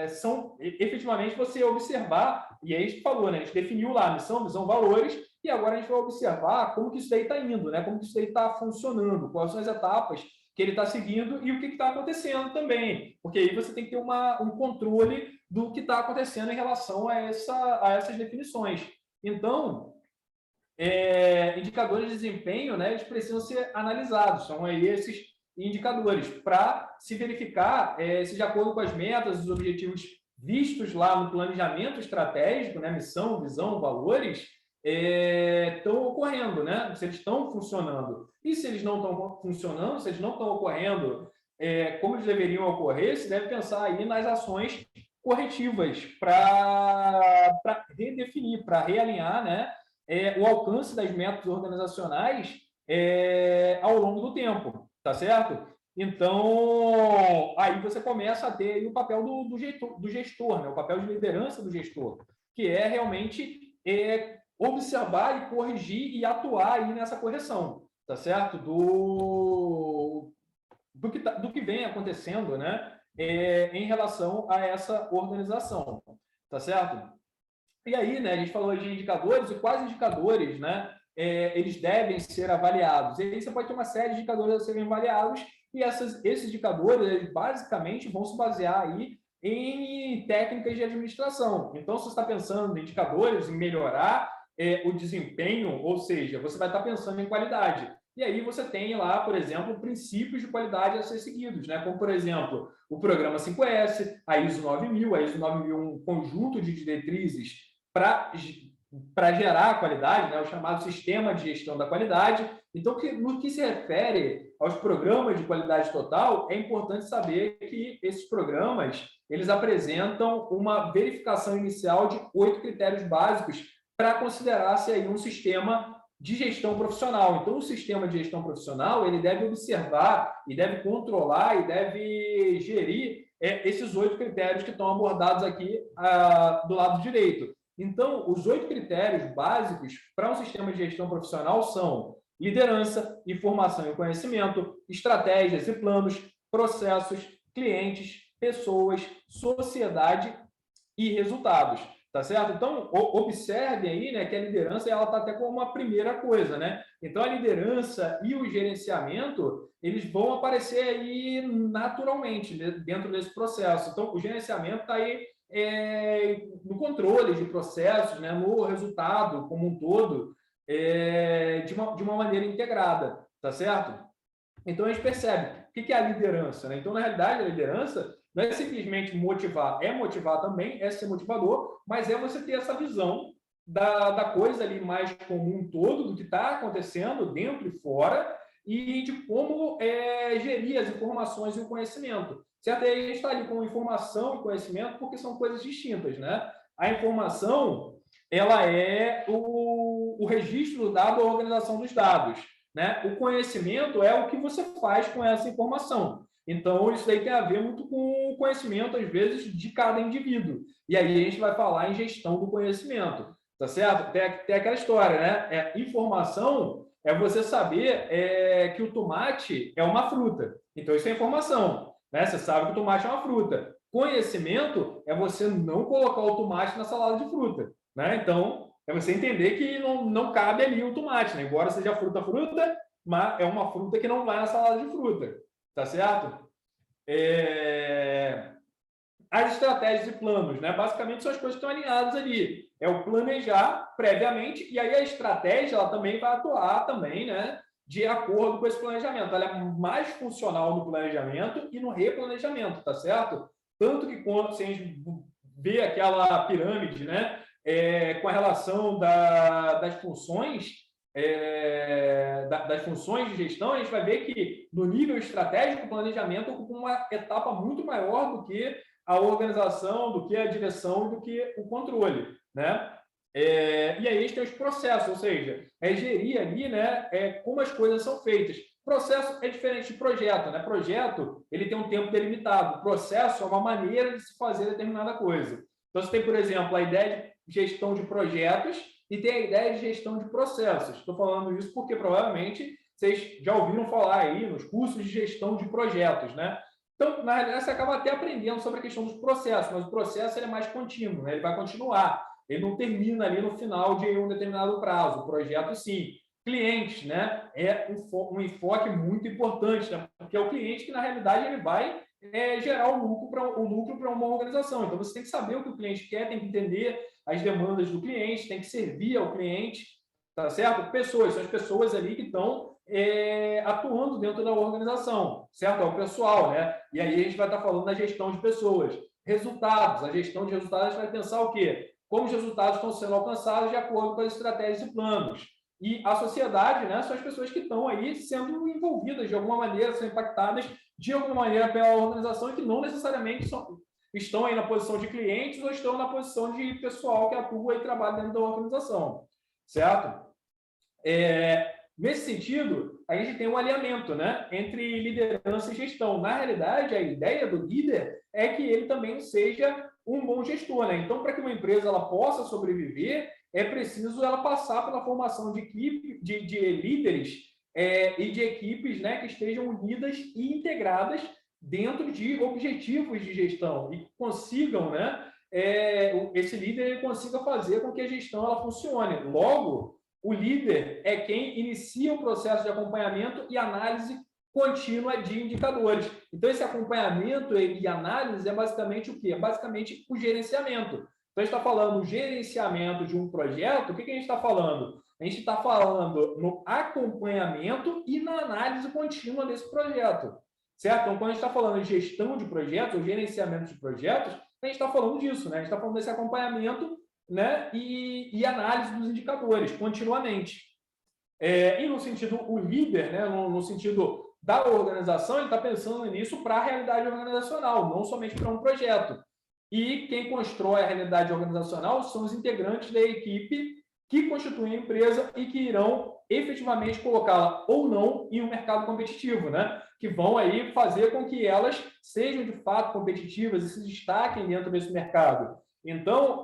São efetivamente você observar, e aí a gente falou, né? A gente definiu lá a missão, visão, valores, E agora a gente vai observar como que isso daí está indo, né? Como que isso daí está funcionando, quais são as etapas que ele está seguindo e o que está acontecendo também. Porque aí você tem que ter um controle do que está acontecendo em relação a essas definições. Então, indicadores de desempenho, né, eles precisam ser analisados. São aí esses indicadores para se verificar se de acordo com as metas, os objetivos vistos lá no planejamento estratégico, né, missão, visão, valores, estão ocorrendo, né? Se eles estão funcionando. E se eles não estão funcionando, se eles não estão ocorrendo como eles deveriam ocorrer, se deve pensar aí nas ações corretivas para redefinir, para realinhar, né, o alcance das metas organizacionais ao longo do tempo, tá certo? Então, aí você começa a ter aí o papel do gestor, né? O papel de liderança do gestor, que é realmente observar e corrigir e atuar aí nessa correção, tá certo? Do que vem acontecendo, né? Em relação a essa organização, tá certo? E aí, né, a gente falou de indicadores e quais indicadores, né, eles devem ser avaliados. E aí você pode ter uma série de indicadores a serem avaliados e esses indicadores, eles basicamente vão se basear aí em técnicas de administração. Então, se você está pensando em indicadores, em melhorar o desempenho, ou seja, você vai estar pensando em qualidade. E aí você tem lá, por exemplo, princípios de qualidade a ser seguidos, né? Como, por exemplo, o programa 5S, a ISO 9000. A ISO 9000 é um conjunto de diretrizes para gerar a qualidade, né? O chamado sistema de gestão da qualidade. Então, no que se refere aos programas de qualidade total, é importante saber que esses programas eles apresentam uma verificação inicial de 8 critérios básicos para considerar-se aí um sistema de gestão profissional. Então, o sistema de gestão profissional ele deve observar e deve controlar e deve gerir esses 8 critérios que estão abordados aqui do lado direito. Então, os 8 critérios básicos para um sistema de gestão profissional são liderança, informação e conhecimento, estratégias e planos, processos, clientes, pessoas, sociedade e resultados. Tá certo? Então, observe aí, né, que a liderança ela está até como uma primeira coisa, né? Então, a liderança e o gerenciamento, eles vão aparecer aí naturalmente dentro desse processo. Então, o gerenciamento está aí no controle de processos, né, no resultado como um todo, de uma maneira integrada, tá certo? Então, a gente percebe o que é a liderança, né? Então, na realidade, a liderança não é simplesmente motivar, é motivar também, é ser motivador, mas é você ter essa visão da coisa ali mais como um todo, do que está acontecendo dentro e fora, e de como gerir as informações e o conhecimento. Certo? E aí a gente está ali com informação e conhecimento porque são coisas distintas, né? A informação, ela é o registro do dado, a organização dos dados, né? O conhecimento é o que você faz com essa informação. Então, isso aí tem a ver muito com o conhecimento, às vezes, de cada indivíduo. E aí a gente vai falar em gestão do conhecimento, tá certo? Tem aquela história, né? Informação é você saber que o tomate é uma fruta. Então, isso é informação, né? Você sabe que o tomate é uma fruta. Conhecimento é você não colocar o tomate na salada de fruta, né? Então, é você entender que não cabe ali o tomate, né? Embora seja fruta, mas é uma fruta que não vai na salada de fruta. Tá certo? As estratégias e planos, né? Basicamente são as coisas que estão alinhadas ali. É o planejar previamente e aí a estratégia ela também vai atuar também, né? De acordo com esse planejamento. Ela é mais funcional no planejamento e no replanejamento, tá certo? Tanto que quando a gente vê aquela pirâmide, né? Com a relação das funções das funções de gestão, a gente vai ver que no nível estratégico, o planejamento ocupa uma etapa muito maior do que a organização, do que a direção, do que o controle, né? E aí a gente tem os processos, ou seja, gerir ali, né, como as coisas são feitas. Processo é diferente de projeto, né? Projeto, ele tem um tempo delimitado. Processo é uma maneira de se fazer determinada coisa. Então, você tem, por exemplo, a ideia de gestão de projetos, e tem a ideia de gestão de processos. Estou falando isso porque provavelmente vocês já ouviram falar aí nos cursos de gestão de projetos, né? Então, na realidade, você acaba até aprendendo sobre a questão dos processos, mas o processo ele é mais contínuo, né? Ele vai continuar. ele não termina ali no final de um determinado prazo. O projeto, sim. Clientes, né? É um enfoque muito importante, né? Porque é o cliente que, na realidade, ele vai gerar o lucro para uma organização. Então, você tem que saber o que o cliente quer, tem que entender as demandas do cliente, tem que servir ao cliente, tá certo? Pessoas, são as pessoas ali que estão atuando dentro da organização, certo? É o pessoal, né? E aí a gente vai estar falando da gestão de pessoas. Resultados, a gestão de resultados, a gente vai pensar o quê? Como os resultados estão sendo alcançados de acordo com as estratégias e planos. E a sociedade, né, são as pessoas que estão aí sendo envolvidas de alguma maneira, são impactadas de alguma maneira pela organização e que não necessariamente estão aí na posição de clientes ou estão na posição de pessoal que atua e trabalha dentro da organização, certo? Nesse sentido, a gente tem um alinhamento, né, entre liderança e gestão. Na realidade, a ideia do líder é que ele também seja um bom gestor, né? Então, para que uma empresa ela possa sobreviver, é preciso ela passar pela formação de equipe, de líderes e de equipes, né, que estejam unidas e integradas dentro de objetivos de gestão e consigam, né, esse líder ele consiga fazer com que a gestão ela funcione. Logo, o líder é quem inicia o processo de acompanhamento e análise contínua de indicadores. Então, esse acompanhamento e análise é basicamente o quê? É basicamente o gerenciamento. Então, a gente está falando do gerenciamento de um projeto, o que a gente está falando? A gente está falando no acompanhamento e na análise contínua desse projeto, certo? Então, quando a gente está falando de gestão de projetos ou gerenciamento de projetos, a gente está falando disso, né? A gente está falando desse acompanhamento, né, e análise dos indicadores continuamente. E no sentido, o líder, né, no sentido da organização, ele está pensando nisso para a realidade organizacional, não somente para um projeto. E quem constrói a realidade organizacional são os integrantes da equipe que constituem a empresa e que irão efetivamente colocá-la ou não em um mercado competitivo, né? Que vão aí fazer com que elas sejam de fato competitivas e se destaquem dentro desse mercado. Então,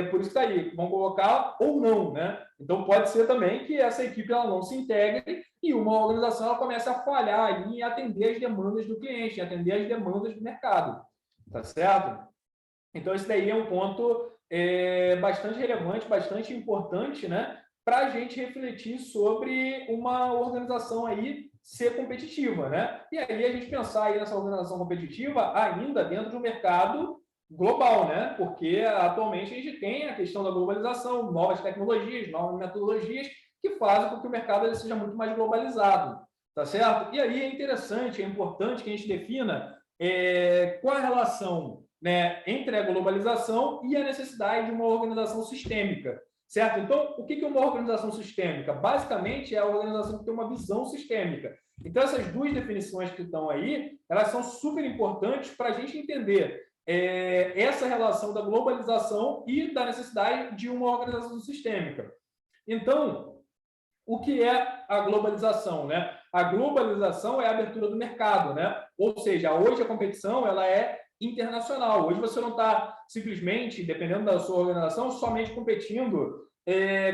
por isso que está aí, vão colocar ou não, né? Então, pode ser também que essa equipe ela não se integre e uma organização ela comece a falhar ali em atender as demandas do cliente, em atender as demandas do mercado, tá certo? Então, esse daí é um ponto bastante relevante, bastante importante, né? Para a gente refletir sobre uma organização aí ser competitiva, né? E aí a gente pensar aí nessa organização competitiva ainda dentro de um mercado global, né? Porque atualmente a gente tem a questão da globalização, novas tecnologias, novas metodologias que fazem com que o mercado ele seja muito mais globalizado, tá certo? E aí é interessante, é importante que a gente defina qual a relação, né, entre a globalização e a necessidade de uma organização sistêmica, certo? Então, o que é uma organização sistêmica? Basicamente, é a organização que tem uma visão sistêmica. Então, essas duas definições que estão aí, elas são super importantes para a gente entender essa relação da globalização e da necessidade de uma organização sistêmica. Então, o que é a globalização, né? A globalização é a abertura do mercado, né? Ou seja, hoje a competição ela é internacional. Hoje você não está simplesmente, dependendo da sua organização, somente competindo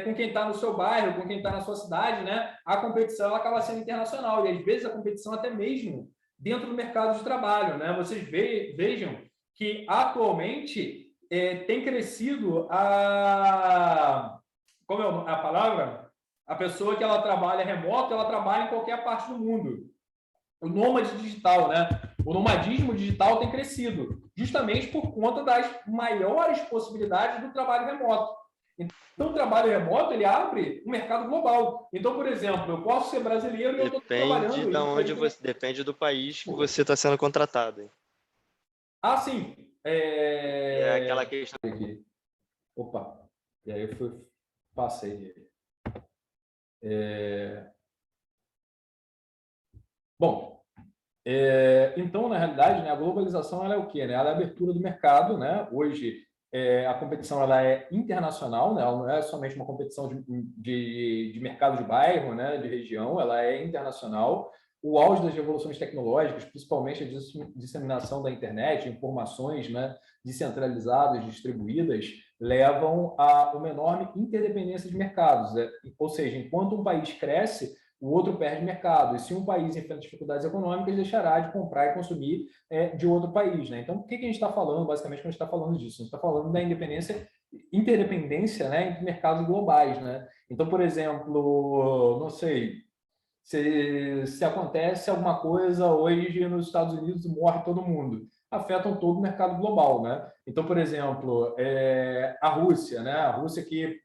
com quem está no seu bairro, com quem está na sua cidade, né? A competição ela acaba sendo internacional e às vezes a competição até mesmo dentro do mercado de trabalho, né? Vocês vejam que atualmente tem crescido como é a palavra? A pessoa que ela trabalha remoto, ela trabalha em qualquer parte do mundo. O nômade digital, né? O nomadismo digital tem crescido, justamente por conta das maiores possibilidades do trabalho remoto. Então, o trabalho remoto, ele abre um mercado global. Então, por exemplo, eu posso ser brasileiro e eu estou trabalhando... Depende do país que você está sendo contratado. Hein? Ah, sim. É aquela questão... Aqui. Opa. E aí eu passei... Bom, então, na realidade, né, a globalização ela é o quê? Né? Ela é a abertura do mercado. Né? Hoje, a competição ela é internacional, né? Ela não é somente uma competição de mercado de bairro, né? De região, ela é internacional. O auge das revoluções tecnológicas, principalmente a disseminação da internet, informações, né, descentralizadas, distribuídas, levam a uma enorme interdependência de mercados. Ou seja, enquanto um país cresce, o outro perde mercado. E se um país enfrenta dificuldades econômicas, deixará de comprar e consumir de outro país, né? Então, o que a gente está falando, basicamente, quando a gente está falando disso? A gente está falando da interdependência, né, entre mercados globais, né? Então, por exemplo, não sei, se acontece alguma coisa hoje nos Estados Unidos e morre todo mundo, afetam todo o mercado global, né? Então, por exemplo, a Rússia, né? A Rússia que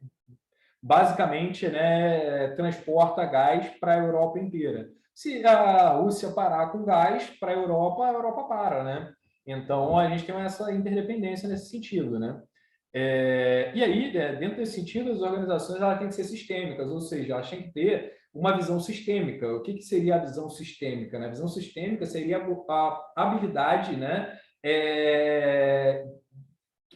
basicamente, né, transporta gás para a Europa inteira. Se a Rússia parar com gás para a Europa para, né? Então, a gente tem essa interdependência nesse sentido, né? E aí, dentro desse sentido, as organizações elas têm que ser sistêmicas, ou seja, elas têm que ter uma visão sistêmica. O que seria a visão sistêmica, né? A visão sistêmica seria a habilidade, né,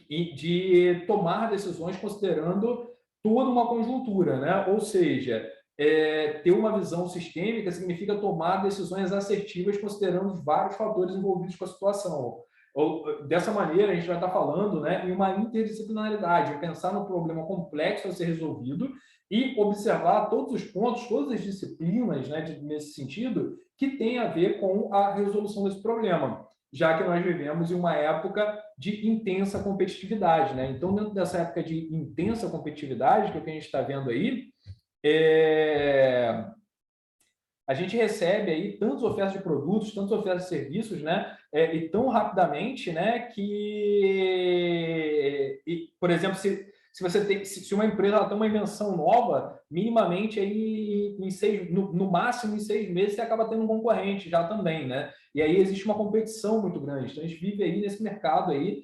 de tomar decisões considerando toda uma conjuntura, né? Ou seja, ter uma visão sistêmica significa tomar decisões assertivas considerando vários fatores envolvidos com a situação. Dessa maneira, a gente vai estar falando, né, em uma interdisciplinaridade, pensar no problema complexo a ser resolvido e observar todos os pontos, todas as disciplinas, né, nesse sentido, que tem a ver com a resolução desse problema, já que nós vivemos em uma época de intensa competitividade, né? Então, dentro dessa época de intensa competitividade, que é o que a gente está vendo aí, a gente recebe aí tantas ofertas de produtos, tantas ofertas de serviços, né? E tão rapidamente, né? Por exemplo, se uma empresa ela tem uma invenção nova, minimamente aí no máximo em 6 meses você acaba tendo um concorrente já também, né? E aí existe uma competição muito grande. Então a gente vive aí nesse mercado aí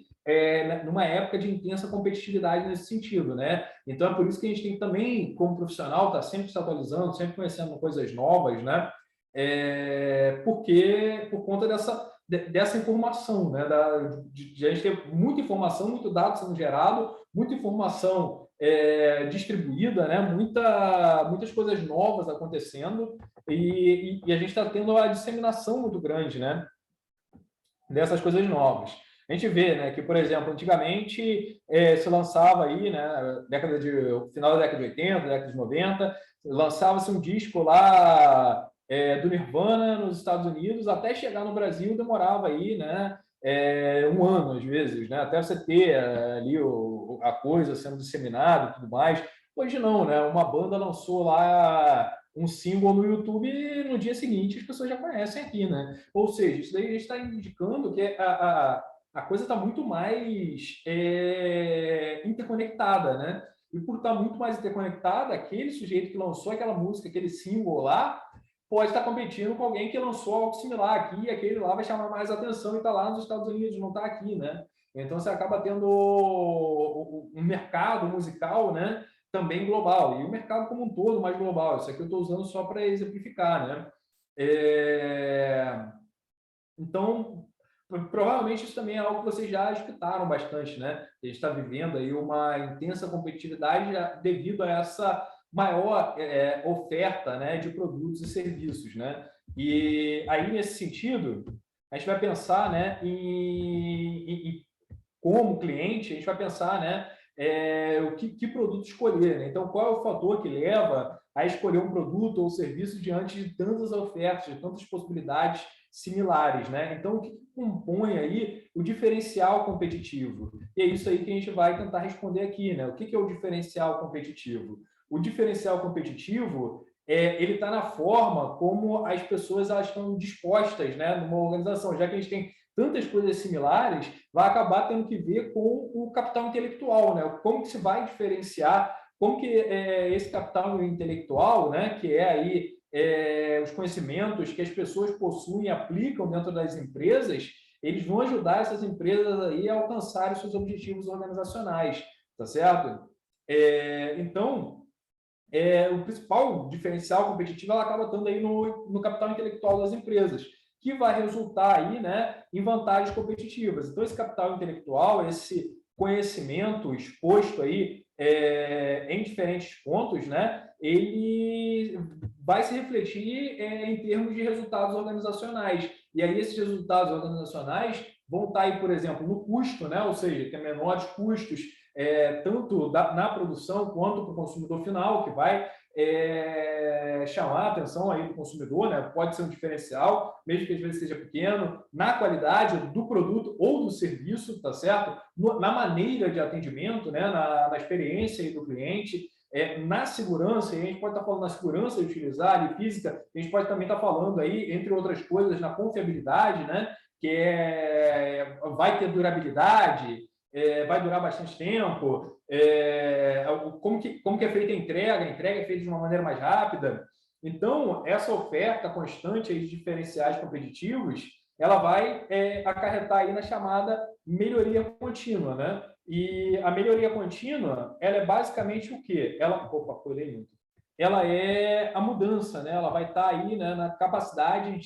numa época de intensa competitividade nesse sentido, né? Então é por isso que a gente tem que também, como profissional, estar sempre se atualizando, sempre conhecendo coisas novas, né? Porque por conta dessa informação, né? De a gente ter muita informação, muito dado sendo gerado, muita informação distribuída, né? Muitas coisas novas acontecendo e a gente está tendo a disseminação muito grande, né? Dessas coisas novas. A gente vê, né, que, por exemplo, antigamente se lançava aí, né, final da década de 80, década de 90, lançava-se um disco lá do Nirvana nos Estados Unidos, até chegar no Brasil demorava aí, né, um ano às vezes, né, até você ter ali a coisa sendo disseminada e tudo mais. Hoje não, né, uma banda lançou lá um single no YouTube e no dia seguinte as pessoas já conhecem aqui, né? Ou seja, isso daí a gente está indicando que a coisa está muito mais interconectada, né? E por estar muito mais interconectada, aquele sujeito que lançou aquela música, aquele single lá, pode estar competindo com alguém que lançou algo similar aqui, e aquele lá vai chamar mais atenção e está lá nos Estados Unidos, não está aqui, né? Então você acaba tendo um mercado musical, né? Também global, e o mercado como um todo mais global. Isso aqui eu estou usando só para exemplificar, né? Então, provavelmente isso também é algo que vocês já escutaram bastante, né? A gente está vivendo aí uma intensa competitividade devido a essa maior oferta, né, de produtos e serviços, né? E aí, nesse sentido, a gente vai pensar, né, como cliente, a gente vai pensar, né, o que produto escolher, né? Então, qual é o fator que leva a escolher um produto ou serviço diante de tantas ofertas, de tantas possibilidades similares, né? Então, o que compõe aí o diferencial competitivo? E é isso aí que a gente vai tentar responder aqui, né? O que é o diferencial competitivo? O diferencial competitivo ele está na forma como as pessoas elas estão dispostas, né, numa organização, já que a gente tem tantas coisas similares, vai acabar tendo que ver com o capital intelectual, né? Como que se vai diferenciar, como que esse capital intelectual, né, que é aí os conhecimentos que as pessoas possuem e aplicam dentro das empresas, eles vão ajudar essas empresas aí a alcançarem seus objetivos organizacionais, tá certo? Então, o principal diferencial competitivo ela acaba estando aí no capital intelectual das empresas, que vai resultar aí, né, em vantagens competitivas. Então, esse capital intelectual, esse conhecimento exposto aí em diferentes pontos, né, ele vai se refletir em termos de resultados organizacionais. E aí, esses resultados organizacionais vão estar aí, por exemplo, no custo, né, ou seja, ter menores custos tanto na produção quanto para o consumidor final, que vai chamar a atenção aí do consumidor, né? Pode ser um diferencial, mesmo que às vezes seja pequeno, na qualidade do produto ou do serviço, tá certo? Na maneira de atendimento, né? Na experiência aí do cliente, na segurança, e a gente pode estar falando na segurança de utilizar ali, física, a gente pode também estar falando aí, entre outras coisas, na confiabilidade, né? Que vai ter durabilidade, vai durar bastante tempo, como que é feita a entrega é feita de uma maneira mais rápida. Então, essa oferta constante de diferenciais competitivos, ela vai acarretar aí na chamada melhoria contínua, né? E a melhoria contínua, ela é basicamente o quê? Ela é a mudança, né? Ela vai estar aí, né, na capacidade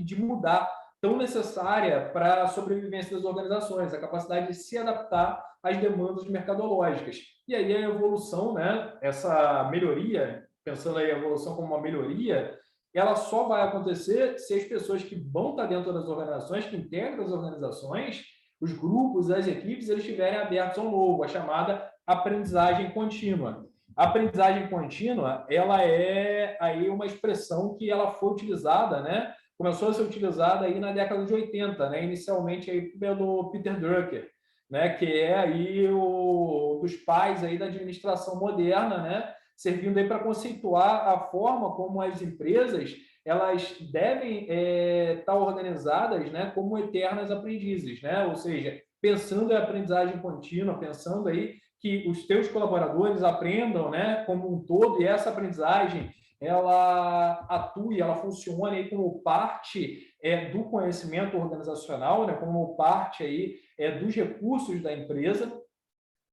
de mudar, tão necessária para a sobrevivência das organizações, a capacidade de se adaptar às demandas mercadológicas. E aí a evolução, né, essa melhoria, pensando aí a evolução como uma melhoria, ela só vai acontecer se as pessoas que vão estar dentro das organizações, que integram as organizações, os grupos, as equipes, eles estiverem abertos ao novo, a chamada aprendizagem contínua. A aprendizagem contínua, ela é aí uma expressão que ela foi utilizada, né, começou a ser utilizada aí na década de 80, né? Inicialmente aí pelo Peter Drucker, né? Que é aí dos pais aí da administração moderna, né? Servindo aí para conceituar a forma como as empresas elas devem estar organizadas, né? Como eternas aprendizes, né? Ou seja, pensando em aprendizagem contínua, pensando aí que os teus colaboradores aprendam, né? Como um todo, e essa aprendizagem ela atue, ela funcione aí como parte do conhecimento organizacional, né, como parte aí dos recursos da empresa,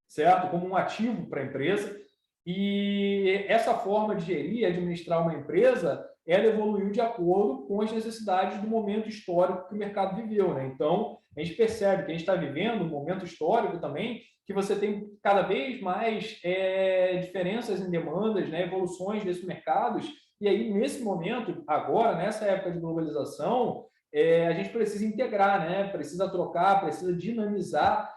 certo? Como um ativo para a empresa. E essa forma de gerir e administrar uma empresa, ela evoluiu de acordo com as necessidades do momento histórico que o mercado viveu, né? Então, a gente percebe que a gente está vivendo um momento histórico também que você tem cada vez mais diferenças em demandas, né? Evoluções desses mercados. E aí, nesse momento, agora, nessa época de globalização, a gente precisa integrar, né? Precisa trocar, precisa dinamizar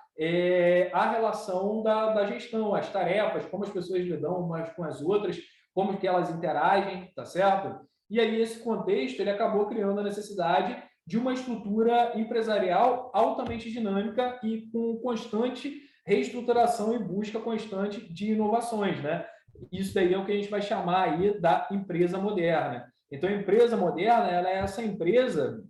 a relação da gestão, as tarefas, como as pessoas lidam umas com as outras, como que elas interagem, tá certo? E aí esse contexto ele acabou criando a necessidade de uma estrutura empresarial altamente dinâmica e com constante reestruturação e busca constante de inovações, né? Isso daí é o que a gente vai chamar aí da empresa moderna. Então, a empresa moderna ela é essa empresa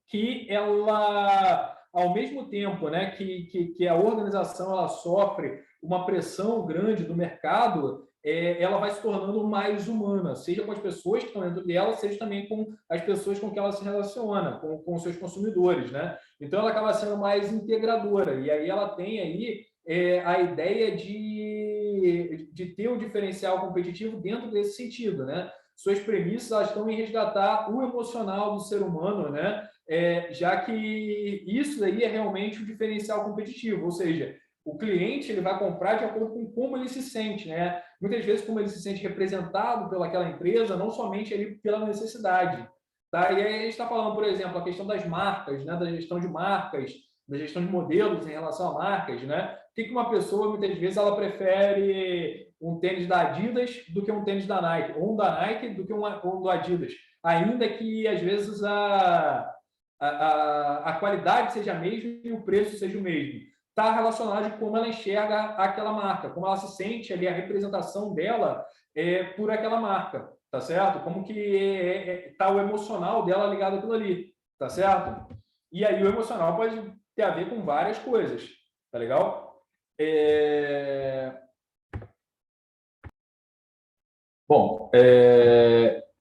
que ela, ao mesmo tempo, né, que a organização ela sofre uma pressão grande do mercado, ela vai se tornando mais humana, seja com as pessoas que estão dentro dela, seja também com as pessoas com que ela se relaciona, com os seus consumidores, né? Então, ela acaba sendo mais integradora, e aí ela tem aí a ideia de ter um diferencial competitivo dentro desse sentido, né? Suas premissas elas estão em resgatar o emocional do ser humano, né? Já que isso aí é realmente o diferencial competitivo, ou seja, o cliente ele vai comprar de acordo com como ele se sente, né? Muitas vezes como ele se sente representado pelaquela empresa, não somente ali pela necessidade, tá? E aí a gente está falando, por exemplo, a questão das marcas, né? Da gestão de marcas, da gestão de modelos em relação a marcas, né? O que uma pessoa muitas vezes ela prefere um tênis da Adidas do que um tênis da Nike, ou um da Nike do que um do Adidas, ainda que às vezes a qualidade seja a mesma e o preço seja o mesmo. Está relacionado com como ela enxerga aquela marca, como ela se sente ali, a representação dela por aquela marca, tá certo? Como que está o emocional dela ligado àquilo ali, tá certo? E aí o emocional pode ter a ver com várias coisas, tá legal? Bom,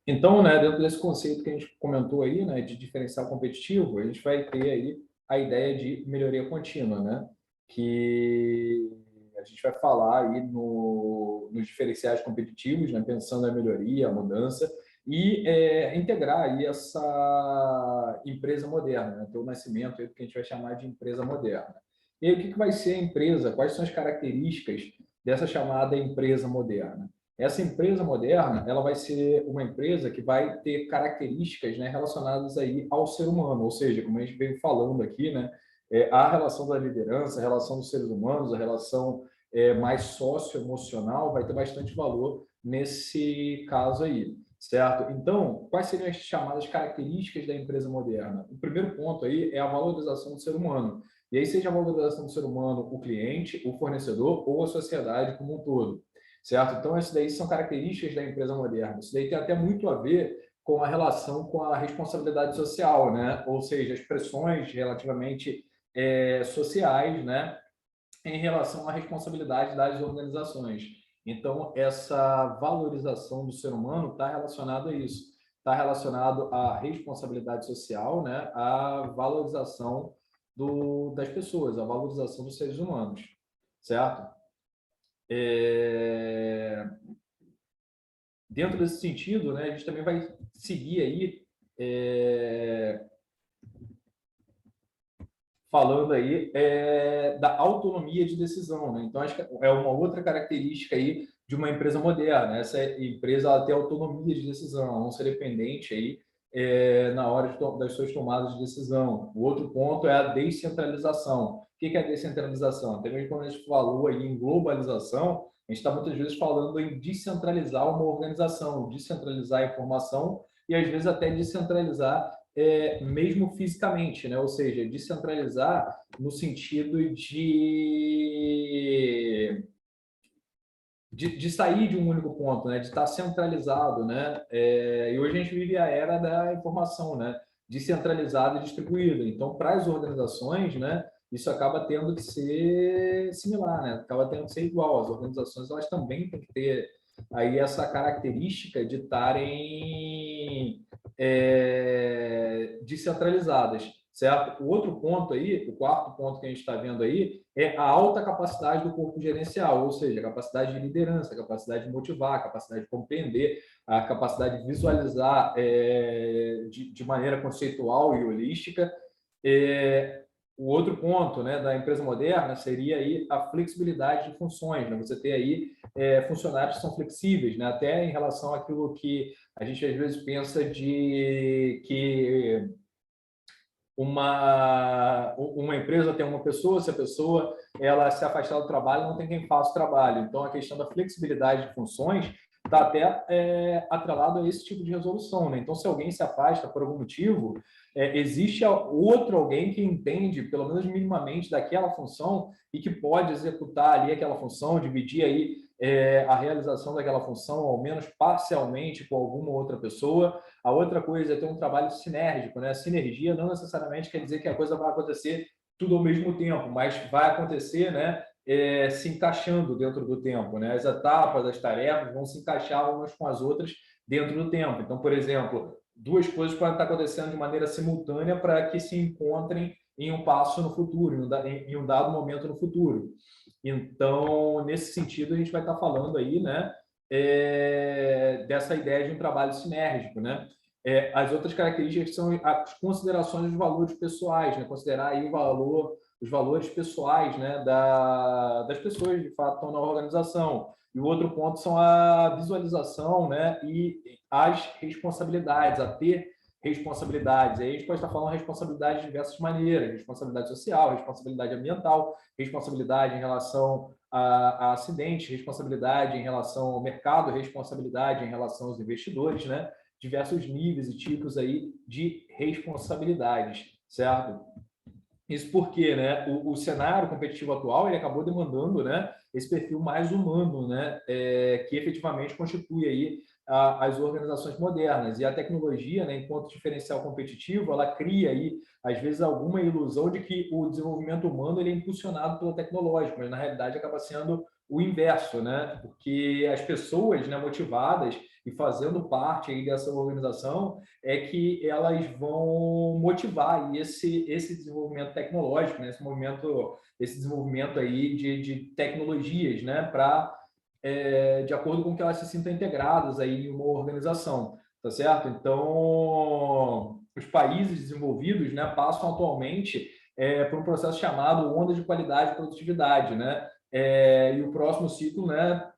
então, né, dentro desse conceito que a gente comentou aí, né, de diferencial competitivo, a gente vai ter aí a ideia de melhoria contínua, né, que a gente vai falar aí nos diferenciais competitivos, né, pensando na melhoria, a mudança e integrar aí essa empresa moderna, né, ter o nascimento aí do que a gente vai chamar de empresa moderna. E aí, o que vai ser a empresa? Quais são as características dessa chamada empresa moderna? Essa empresa moderna, ela vai ser uma empresa que vai ter características, né, relacionadas aí ao ser humano, ou seja, como a gente veio falando aqui, né, a relação da liderança, a relação dos seres humanos, a relação mais socioemocional vai ter bastante valor nesse caso aí, certo? Então, quais seriam as chamadas características da empresa moderna? O primeiro ponto aí é a valorização do ser humano. E aí, seja a valorização do ser humano, o cliente, o fornecedor ou a sociedade como um todo, certo? Então, essas daí são características da empresa moderna. Isso daí tem até muito a ver com a relação com a responsabilidade social, né? Ou seja, as pressões relativamente sociais, né? Em relação à responsabilidade das organizações. Então, essa valorização do ser humano está relacionado a isso, está relacionado à responsabilidade social, né? À valorização das pessoas, à valorização dos seres humanos, certo? Dentro desse sentido, né, a gente também vai seguir aí falando aí da autonomia de decisão, né? Então, acho que é uma outra característica aí de uma empresa moderna. Essa empresa ela tem autonomia de decisão, ela não ser dependente aí na hora das suas tomadas de decisão. O outro ponto é a descentralização. O que é a descentralização? Até mesmo quando a gente falou aí em globalização, a gente está muitas vezes falando em descentralizar uma organização, descentralizar a informação e às vezes até descentralizar mesmo fisicamente, né? Ou seja, descentralizar no sentido de sair de um único ponto, né? De estar centralizado, né? E hoje a gente vive a era da informação, né? Descentralizada e distribuída. Então, para as organizações, né? Isso acaba tendo que ser similar, né? Acaba tendo que ser igual. As organizações elas também têm que ter aí essa característica de estarem descentralizadas, certo? O outro ponto aí, o quarto ponto que a gente está vendo aí, é a alta capacidade do corpo gerencial, ou seja, a capacidade de liderança, a capacidade de motivar, a capacidade de compreender, a capacidade de visualizar de maneira conceitual e holística. O outro ponto, né, da empresa moderna seria aí a flexibilidade de funções, né? Você ter aí funcionários que são flexíveis, né? Até em relação àquilo que a gente às vezes pensa de que uma empresa tem uma pessoa, se a pessoa ela se afastar do trabalho, não tem quem faça o trabalho. Então, a questão da flexibilidade de funções está até atrelado a esse tipo de resolução, né? Então, se alguém se afasta por algum motivo, existe outro alguém que entende, pelo menos minimamente, daquela função e que pode executar ali aquela função, dividir aí a realização daquela função, ao menos parcialmente, com alguma outra pessoa. A outra coisa é ter um trabalho sinérgico, né? Sinergia não necessariamente quer dizer que a coisa vai acontecer tudo ao mesmo tempo, mas vai acontecer, né? Se encaixando dentro do tempo, né? As etapas, as tarefas vão se encaixar umas com as outras dentro do tempo. Então, por exemplo, duas coisas podem estar acontecendo de maneira simultânea para que se encontrem em um passo no futuro, em um dado momento no futuro. Então, nesse sentido, a gente vai estar falando aí, né, dessa ideia de um trabalho sinérgico, né? As outras características são as considerações dos valores pessoais, né? Considerar aí os valores pessoais, né, das pessoas de fato estão na organização. E o outro ponto são a visualização, né, e as responsabilidades, a ter responsabilidades. Aí a gente pode estar falando responsabilidade de diversas maneiras: responsabilidade social, responsabilidade ambiental, responsabilidade em relação a acidentes, responsabilidade em relação ao mercado, responsabilidade em relação aos investidores, né? Diversos níveis e tipos aí de responsabilidades, certo? Isso porque, né, o cenário competitivo atual ele acabou demandando, né, esse perfil mais humano, né, que efetivamente constitui aí as organizações modernas. E a tecnologia, né, enquanto diferencial competitivo, ela cria aí às vezes alguma ilusão de que o desenvolvimento humano ele é impulsionado pelo tecnológico, mas na realidade acaba sendo o inverso, né? Porque as pessoas, né, motivadas e fazendo parte aí dessa organização é que elas vão motivar esse desenvolvimento tecnológico, né? Esse desenvolvimento aí de tecnologias, né? Para de acordo com que elas se sintam integradas aí em uma organização, tá certo? Então, os países desenvolvidos, né, passam atualmente por um processo chamado onda de qualidade e produtividade, né? E o próximo ciclo, né,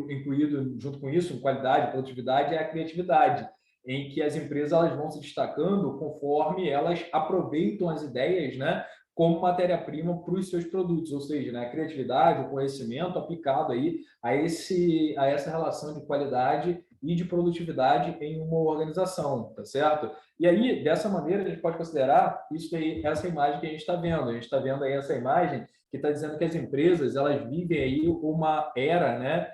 incluído junto com isso, qualidade e produtividade, é a criatividade, em que as empresas elas vão se destacando conforme elas aproveitam as ideias, né, como matéria-prima para os seus produtos, ou seja, né, a criatividade, o conhecimento aplicado aí a essa relação de qualidade e de produtividade em uma organização, tá certo? E aí, dessa maneira, a gente pode considerar isso aí, essa imagem que a gente está vendo. A gente está vendo aí essa imagem que está dizendo que as empresas, elas vivem aí uma era, né,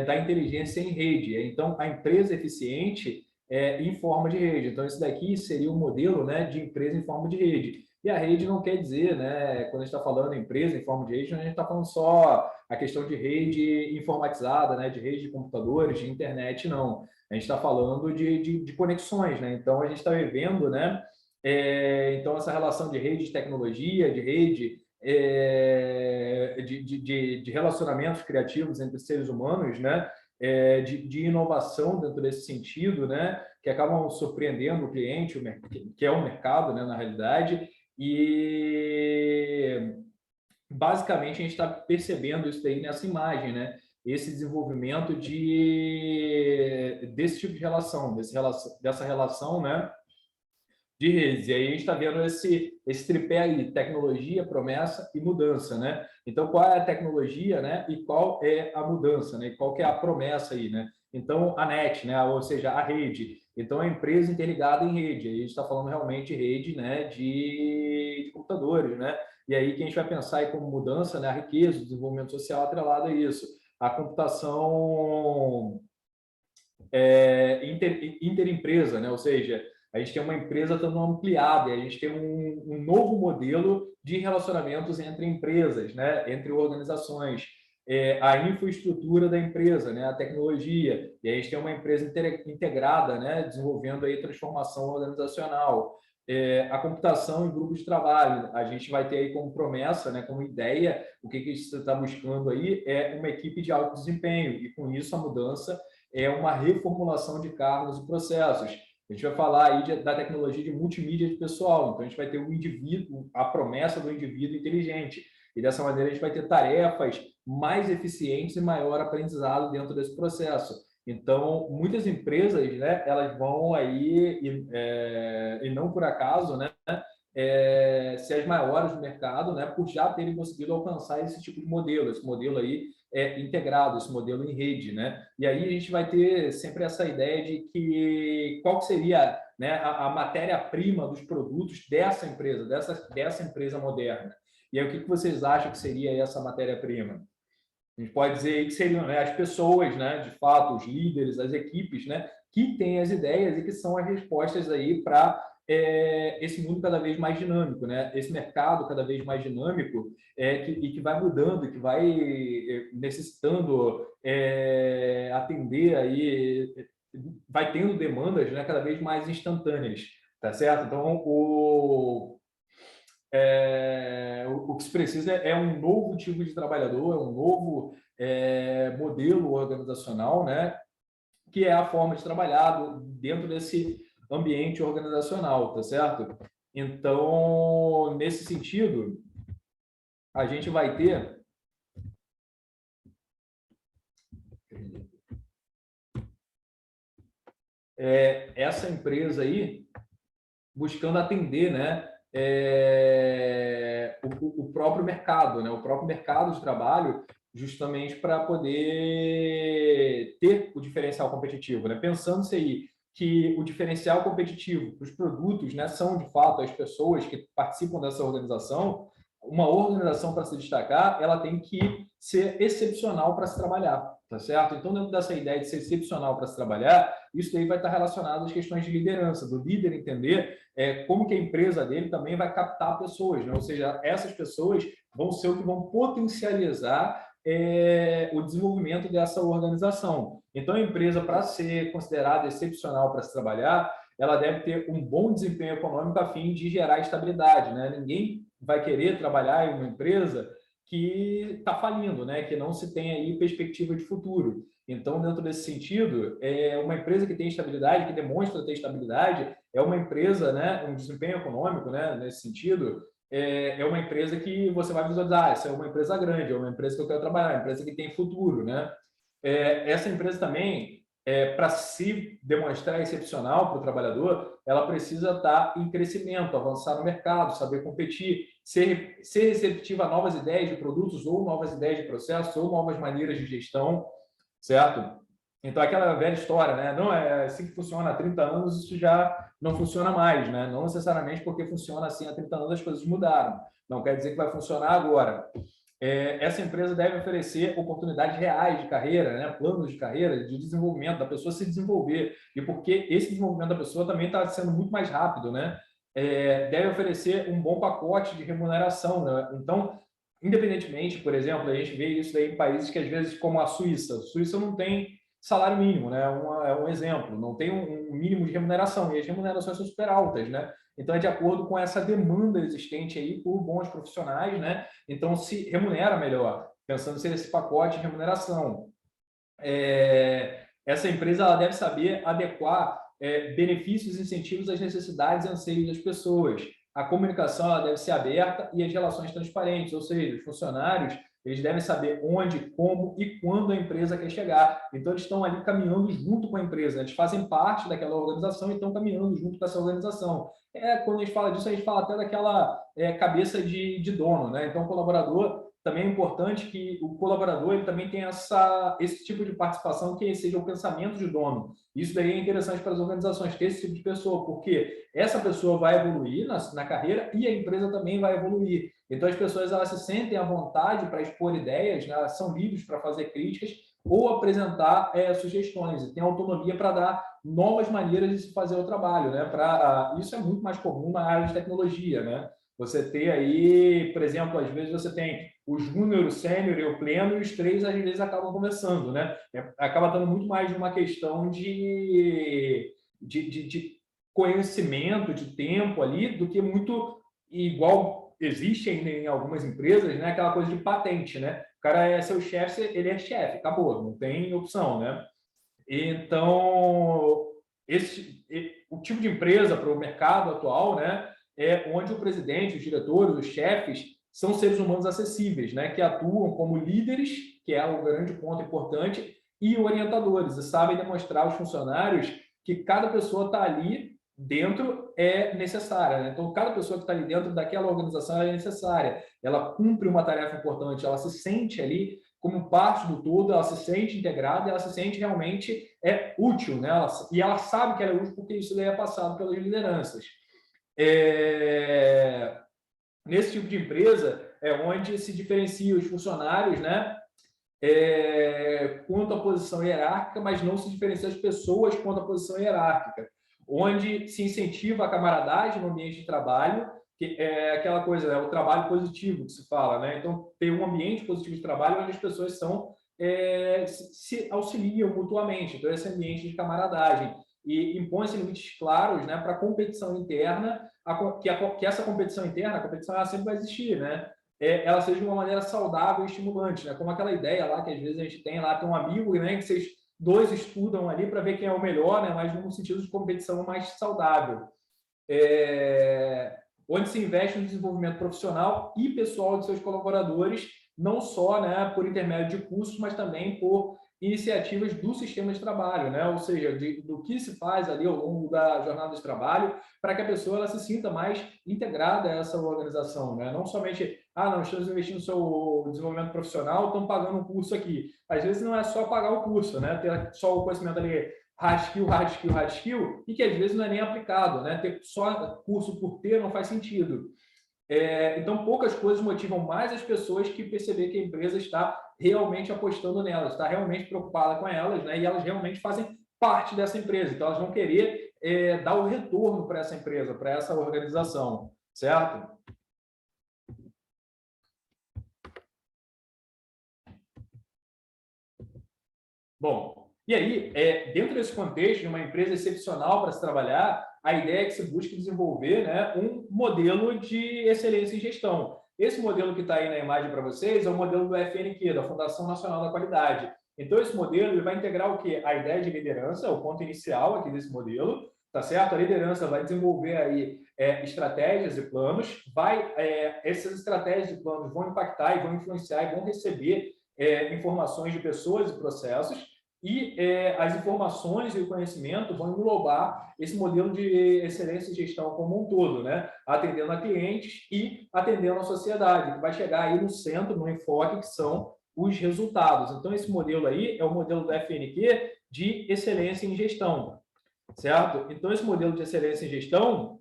da inteligência em rede. Então, a empresa eficiente em forma de rede. Então, esse daqui seria um modelo, né, de empresa em forma de rede. E a rede não quer dizer, né, quando a gente está falando empresa em forma de rede, a gente está falando só a questão de rede informatizada, né, de rede de computadores, de internet, não. A gente está falando de conexões, né? Então, a gente está vivendo, né, então, essa relação de rede de tecnologia, de rede de relacionamentos criativos entre seres humanos, né? De inovação dentro desse sentido, né? Que acabam surpreendendo o cliente, que é o mercado, né? Na realidade, e basicamente a gente está percebendo isso daí nessa imagem, né? Esse desenvolvimento desse tipo de relação, dessa relação, né? De redes. E aí a gente está vendo esse tripé aí, tecnologia, promessa e mudança, né? Então, qual é a tecnologia, né? E qual é a mudança, né? E qual que é a promessa aí, né? Então, a net, né? Ou seja, a rede. Então, a empresa interligada em rede. Aí a gente está falando realmente de rede, né? De computadores, né? E aí que a gente vai pensar aí como mudança, né? A riqueza, o desenvolvimento social atrelado a isso. A computação interempresa, né? Ou seja, a gente tem uma empresa estando ampliada e a gente tem um novo modelo de relacionamentos entre empresas, né? Entre organizações. A infraestrutura da empresa, né? A tecnologia. E aí a gente tem uma empresa integrada, né? Desenvolvendo aí transformação organizacional. A computação em grupos de trabalho. A gente vai ter aí como promessa, né? Como ideia, o que a gente está buscando aí é uma equipe de alto desempenho. E com isso a mudança é uma reformulação de cargos e processos. A gente vai falar aí da tecnologia de multimídia de pessoal. Então, a gente vai ter o indivíduo, a promessa do indivíduo inteligente. E dessa maneira, a gente vai ter tarefas mais eficientes e maior aprendizado dentro desse processo. Então, muitas empresas, né, elas vão aí, e não por acaso, né, ser as maiores do mercado, né, por já terem conseguido alcançar esse tipo de modelo, esse modelo aí integrado, esse modelo em rede, né? E aí a gente vai ter sempre essa ideia de que qual que seria, né, a matéria-prima dos produtos dessa empresa, dessa empresa moderna. E aí o que vocês acham que seria essa matéria-prima? A gente pode dizer aí que seriam, né, as pessoas, né, de fato, os líderes, as equipes, né, que têm as ideias e que são as respostas aí para esse mundo cada vez mais dinâmico, né? Esse mercado cada vez mais dinâmico e que vai mudando, que vai necessitando atender aí, vai tendo demandas, né, cada vez mais instantâneas, tá certo? Então, o que se precisa é um novo tipo de trabalhador, é um novo modelo organizacional, né? Que é a forma de trabalhar dentro desse ambiente organizacional, tá certo? Então, nesse sentido, a gente vai ter essa empresa aí buscando atender, né, o próprio mercado, né, o próprio mercado de trabalho, justamente para poder ter o diferencial competitivo, né? Pensando-se aí que o diferencial competitivo para os produtos, né, são de fato as pessoas que participam dessa organização. Uma organização, para se destacar, ela tem que ser excepcional para se trabalhar, tá certo? Então, dentro dessa ideia de ser excepcional para se trabalhar, isso daí vai estar relacionado às questões de liderança, do líder entender como que a empresa dele também vai captar pessoas, né? Ou seja, essas pessoas vão ser o que vão potencializar o desenvolvimento dessa organização. Então, a empresa, para ser considerada excepcional para se trabalhar, ela deve ter um bom desempenho econômico a fim de gerar estabilidade, né? Ninguém vai querer trabalhar em uma empresa que está falindo, né? Que não se tem aí perspectiva de futuro. Então, dentro desse sentido, uma empresa que tem estabilidade, que demonstra ter estabilidade, é uma empresa, né, um desempenho econômico, né, nesse sentido, é uma empresa que você vai visualizar, essa é uma empresa grande, é uma empresa que eu quero trabalhar, é uma empresa que tem futuro, né? Essa empresa também, para se demonstrar excepcional para o trabalhador, ela precisa estar em crescimento, avançar no mercado, saber competir. ser receptiva a novas ideias de produtos ou novas ideias de processos ou novas maneiras de gestão, certo? Então, aquela velha história, né? Não é assim que funciona há 30 anos, isso já não funciona mais, né? Não necessariamente porque funciona assim há 30 anos as coisas mudaram. Não quer dizer que vai funcionar agora. Essa empresa deve oferecer oportunidades reais de carreira, né? Planos de carreira, de desenvolvimento, da pessoa se desenvolver. E porque esse desenvolvimento da pessoa também está sendo muito mais rápido, né? Deve oferecer um bom pacote de remuneração, né? Então, independentemente, por exemplo, a gente vê isso daí em países que, às vezes, como a Suíça. A Suíça não tem salário mínimo, né? É um exemplo. Não tem um mínimo de remuneração. E as remunerações são super altas, né? Então, é de acordo com essa demanda existente aí por bons profissionais, né? Então, se remunera melhor, pensando nesse pacote de remuneração. Essa empresa ela deve saber adequar benefícios e incentivos às necessidades e anseios das pessoas. A comunicação ela deve ser aberta e as relações transparentes, ou seja, os funcionários eles devem saber onde, como e quando a empresa quer chegar. Então, eles estão ali caminhando junto com a empresa, eles fazem parte daquela organização e estão caminhando junto com essa organização. Quando a gente fala disso, a gente fala até daquela cabeça de dono, né? Então, o colaborador também é importante que o colaborador ele também tenha esse tipo de participação que seja o pensamento de dono. Isso daí é interessante para as organizações ter esse tipo de pessoa, porque essa pessoa vai evoluir na carreira e a empresa também vai evoluir. Então, as pessoas elas se sentem à vontade para expor ideias, né? Elas são livres para fazer críticas ou apresentar sugestões, e tem autonomia para dar novas maneiras de se fazer o trabalho, né? Isso é muito mais comum na área de tecnologia, né? Você ter aí, por exemplo, às vezes você tem o júnior, o sênior e o pleno, e os três às vezes acabam conversando, né? Acaba dando muito mais de uma questão de conhecimento, de tempo ali, do que muito igual existe ainda em algumas empresas, né? Aquela coisa de patente, né? O cara é seu chefe, ele é chefe, acabou, não tem opção, né? Então, o tipo de empresa para o mercado atual, né? Onde o presidente, os diretores, os chefes são seres humanos acessíveis, né? Que atuam como líderes, que é um grande ponto importante, e orientadores, e sabem demonstrar aos funcionários que cada pessoa está ali dentro é necessária, né? Então, cada pessoa que está ali dentro daquela organização é necessária. Ela cumpre uma tarefa importante, ela se sente ali como parte do todo, ela se sente integrada, ela se sente realmente útil, né? E ela sabe que ela é útil porque isso daí é passado pelas lideranças. Nesse tipo de empresa é onde se diferencia os funcionários, né? Quanto à posição hierárquica, mas não se diferencia as pessoas quanto à posição hierárquica, onde se incentiva a camaradagem no ambiente de trabalho, que é aquela coisa, o trabalho positivo que se fala, né? Então, tem um ambiente positivo de trabalho onde as pessoas se auxiliam mutuamente, então esse ambiente de camaradagem. E impõe-se limites claros, né, para a competição interna, que essa competição interna, a competição ela sempre vai existir, né? Ela seja de uma maneira saudável e estimulante, né? Como aquela ideia lá que às vezes a gente tem lá, tem um amigo, né, que vocês dois estudam ali para ver quem é o melhor, né, mas num sentido de competição mais saudável. Onde se investe no desenvolvimento profissional e pessoal de seus colaboradores, não só, né, por intermédio de cursos, mas também por iniciativas do sistema de trabalho, né? Ou seja, do que se faz ali ao longo da jornada de trabalho, para que a pessoa ela se sinta mais integrada a essa organização, né? Não somente, não, estamos investindo no seu desenvolvimento profissional, estamos pagando um curso aqui. Às vezes não é só pagar o curso, né? Ter só o conhecimento ali, hard skill, e que às vezes não é nem aplicado, né? Ter só curso por ter não faz sentido. Então, poucas coisas motivam mais as pessoas que perceber que a empresa está realmente apostando nelas, está realmente preocupada com elas, né? E elas realmente fazem parte dessa empresa. Então, elas vão querer dar o retorno para essa empresa, para essa organização, certo? Bom, e aí, dentro desse contexto de uma empresa excepcional para se trabalhar, a ideia é que se busque desenvolver, né, um modelo de excelência em gestão. Esse modelo que está aí na imagem para vocês é o modelo do FNQ, da Fundação Nacional da Qualidade. Então, esse modelo ele vai integrar o quê? A ideia de liderança, o ponto inicial aqui desse modelo, tá certo? A liderança vai desenvolver aí estratégias e planos, essas estratégias e planos vão impactar e vão influenciar e vão receber informações de pessoas e processos, e as informações e o conhecimento vão englobar esse modelo de excelência e gestão como um todo, né? Atendendo a clientes e atendendo a sociedade, que vai chegar aí no centro, no enfoque, que são os resultados. Então, esse modelo aí é o modelo do FNQ de excelência em gestão, certo? Então, esse modelo de excelência em gestão,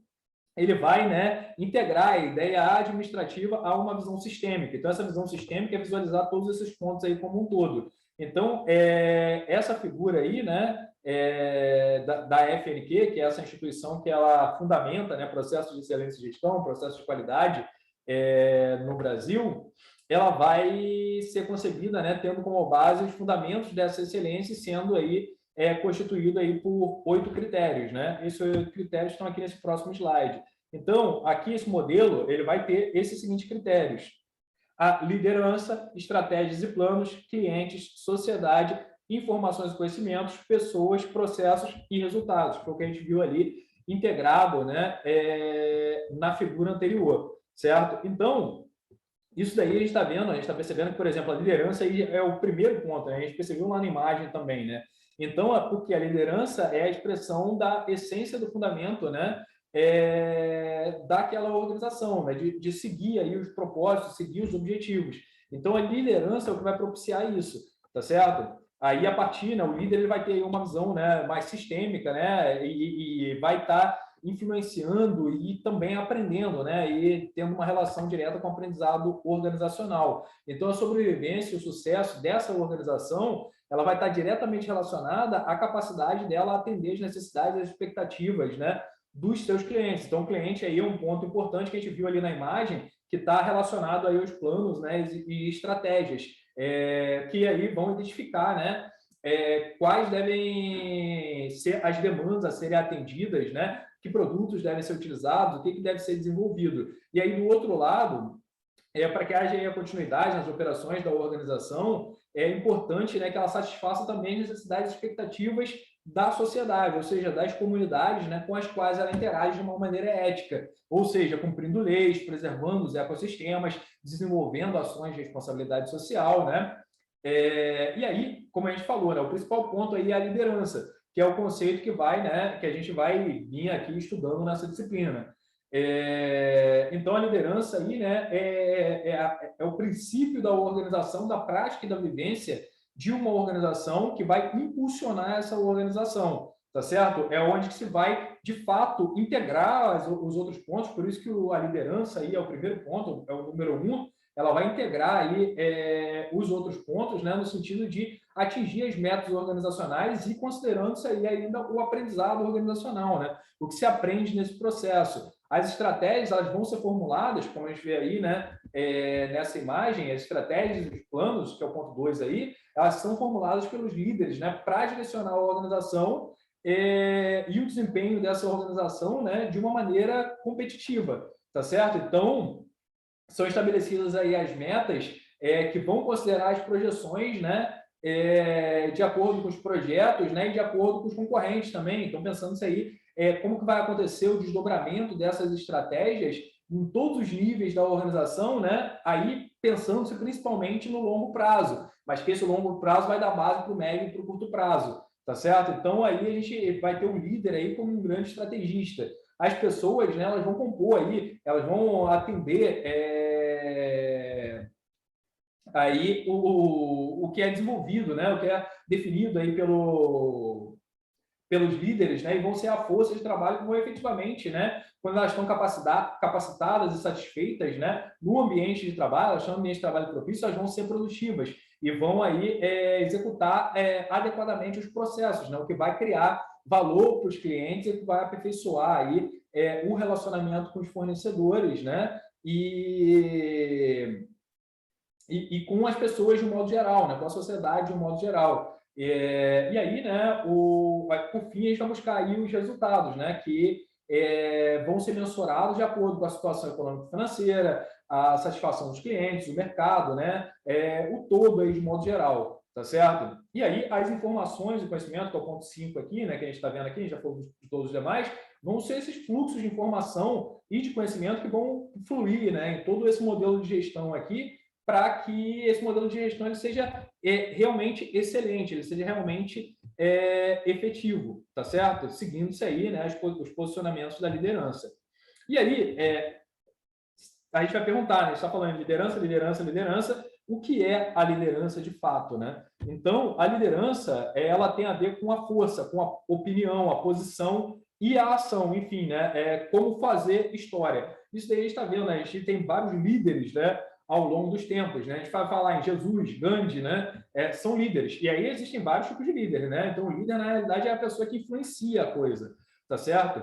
ele vai, né, integrar a ideia administrativa a uma visão sistêmica. Então, essa visão sistêmica é visualizar todos esses pontos aí como um todo. Então, essa figura aí, né, da FNQ, que é essa instituição que ela fundamenta, né, processos de excelência e gestão, processos de qualidade no Brasil, ela vai ser concebida, né, tendo como base os fundamentos dessa excelência, sendo aí constituído aí por 8 critérios, né? Esses 8 critérios estão aqui nesse próximo slide. Então, aqui esse modelo, ele vai ter esses seguintes critérios: a liderança, estratégias e planos, clientes, sociedade, informações e conhecimentos, pessoas, processos e resultados. Foi o que a gente viu ali integrado, né, na figura anterior, certo? Então, isso daí a gente está vendo, a gente está percebendo que, por exemplo, a liderança aí é o primeiro ponto, né? A gente percebeu lá na imagem também, né? Então, porque a liderança é a expressão da essência do fundamento, né? Daquela organização, né? De seguir aí os propósitos, seguir os objetivos. Então, a liderança é o que vai propiciar isso, tá certo? Aí, a partir, né, o líder ele vai ter aí uma visão, né, mais sistêmica, né? E vai estar influenciando e também aprendendo, né? E tendo uma relação direta com o aprendizado organizacional. Então, a sobrevivência e o sucesso dessa organização, ela vai estar diretamente relacionada à capacidade dela atender as necessidades e as expectativas, né, dos seus clientes. Então, o cliente aí é um ponto importante que a gente viu ali na imagem, que está relacionado aí aos planos, né, e estratégias, que aí vão identificar, né, quais devem ser as demandas a serem atendidas, né, que produtos devem ser utilizados, o que deve ser desenvolvido. E aí, do outro lado, para que haja a continuidade nas operações da organização, é importante, né, que ela satisfaça também as necessidades e expectativas da sociedade, ou seja, das comunidades, né, com as quais ela interage de uma maneira ética, ou seja, cumprindo leis, preservando os ecossistemas, desenvolvendo ações de responsabilidade social, né? E aí, como a gente falou, né, o principal ponto aí é a liderança, que é o conceito que vai, né, que a gente vai vir aqui estudando nessa disciplina. Então, a liderança aí, né, é o princípio da organização, da prática e da vivência de uma organização que vai impulsionar essa organização, tá certo? É onde se vai, de fato, integrar os outros pontos, por isso que a liderança aí é o primeiro ponto, é o número 1, ela vai integrar aí os outros pontos, né, no sentido de atingir as metas organizacionais e considerando-se aí ainda o aprendizado organizacional, né? O que se aprende nesse processo. As estratégias, elas vão ser formuladas, como a gente vê aí, né, nessa imagem, as estratégias e os planos, que é o ponto 2 aí, elas são formuladas pelos líderes, né, para direcionar a organização e o desempenho dessa organização, né, de uma maneira competitiva, tá certo? Então, são estabelecidas aí as metas que vão considerar as projeções, né, de acordo com os projetos, né, e de acordo com os concorrentes também. Então, pensando isso aí, como que vai acontecer o desdobramento dessas estratégias em todos os níveis da organização, né, aí pensando-se principalmente no longo prazo, mas que esse longo prazo vai dar base para o médio e para o curto prazo, tá certo? Então, aí a gente vai ter um líder aí como um grande estrategista. As pessoas, né, elas vão compor aí, elas vão atender aí o que é desenvolvido, né, o que é definido aí pelos líderes, né, e vão ser a força de trabalho que vão efetivamente, né, quando elas estão capacitadas e satisfeitas, né, no ambiente de trabalho, elas estão no ambiente de trabalho propício, elas vão ser produtivas e vão aí executar adequadamente os processos, né, o que vai criar valor para os clientes e que vai aperfeiçoar aí o relacionamento com os fornecedores, né, e com as pessoas de um modo geral, né, com a sociedade de um modo geral. E aí, né, por fim, a gente vai buscar aí os resultados, né, que vão ser mensurados de acordo com a situação econômica e financeira, a satisfação dos clientes, o mercado, né, o todo aí de modo geral, tá certo? E aí, as informações e conhecimento, que é o ponto 5 aqui, né, que a gente está vendo aqui, a gente já falou de todos os demais, vão ser esses fluxos de informação e de conhecimento que vão fluir, né, em todo esse modelo de gestão aqui, para que esse modelo de gestão ele seja realmente excelente, ele seja realmente efetivo, tá certo? Seguindo isso aí, né, os posicionamentos da liderança. E aí, a gente vai perguntar, né, a gente está falando de liderança, liderança, liderança, o que é a liderança de fato, né? Então, a liderança, ela tem a ver com a força, com a opinião, a posição e a ação, enfim, né? Como fazer história. Isso daí a gente está vendo, né? A gente tem vários líderes, né, ao longo dos tempos, né? A gente vai falar em Jesus, Gandhi, né? São líderes. E aí existem vários tipos de líderes, né? Então, o líder, na realidade, é a pessoa que influencia a coisa, tá certo?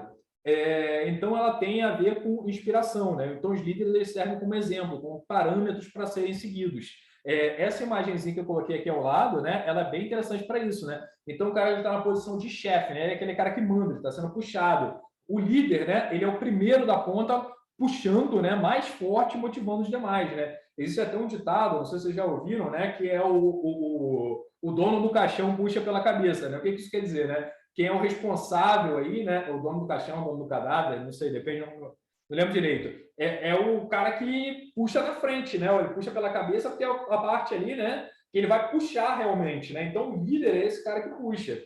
Então, ela tem a ver com inspiração, né? Então, os líderes eles servem como exemplo, como parâmetros para serem seguidos. Essa imagenzinha que eu coloquei aqui ao lado, né? Ela é bem interessante para isso, né? Então, o cara está na posição de chefe, né? Ele é aquele cara que manda, ele está sendo puxado. O líder, né? Ele é o primeiro da ponta, puxando, né? Mais forte, motivando os demais, né? Existe até um ditado, não sei se vocês já ouviram, né? Que é o dono do caixão puxa pela cabeça, né? O que isso quer dizer, né? Quem é o responsável aí, né? O dono do caixão, o dono do cadáver, não sei, depende, não lembro direito. É o cara que puxa na frente, né? Ele puxa pela cabeça porque é a parte ali, né? Que ele vai puxar realmente, né? Então, o líder é esse cara que puxa.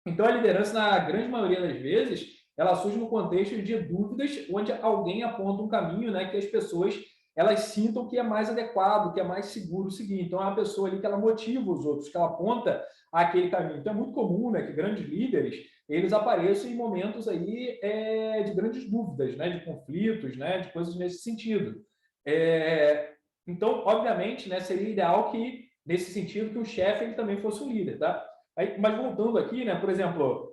Então, a liderança, na grande maioria das vezes, ela surge no contexto de dúvidas, onde alguém aponta um caminho, né? Que as pessoas elas sintam que é mais adequado, que é mais seguro seguir. Então, é uma pessoa ali que ela motiva os outros, que ela aponta aquele caminho. Então, é muito comum, né, que grandes líderes eles apareçam em momentos aí de grandes dúvidas, né, de conflitos, né, de coisas nesse sentido. Então, obviamente, né, seria ideal que, nesse sentido, que o chefe ele também fosse um líder, tá? Mas voltando aqui, né, por exemplo,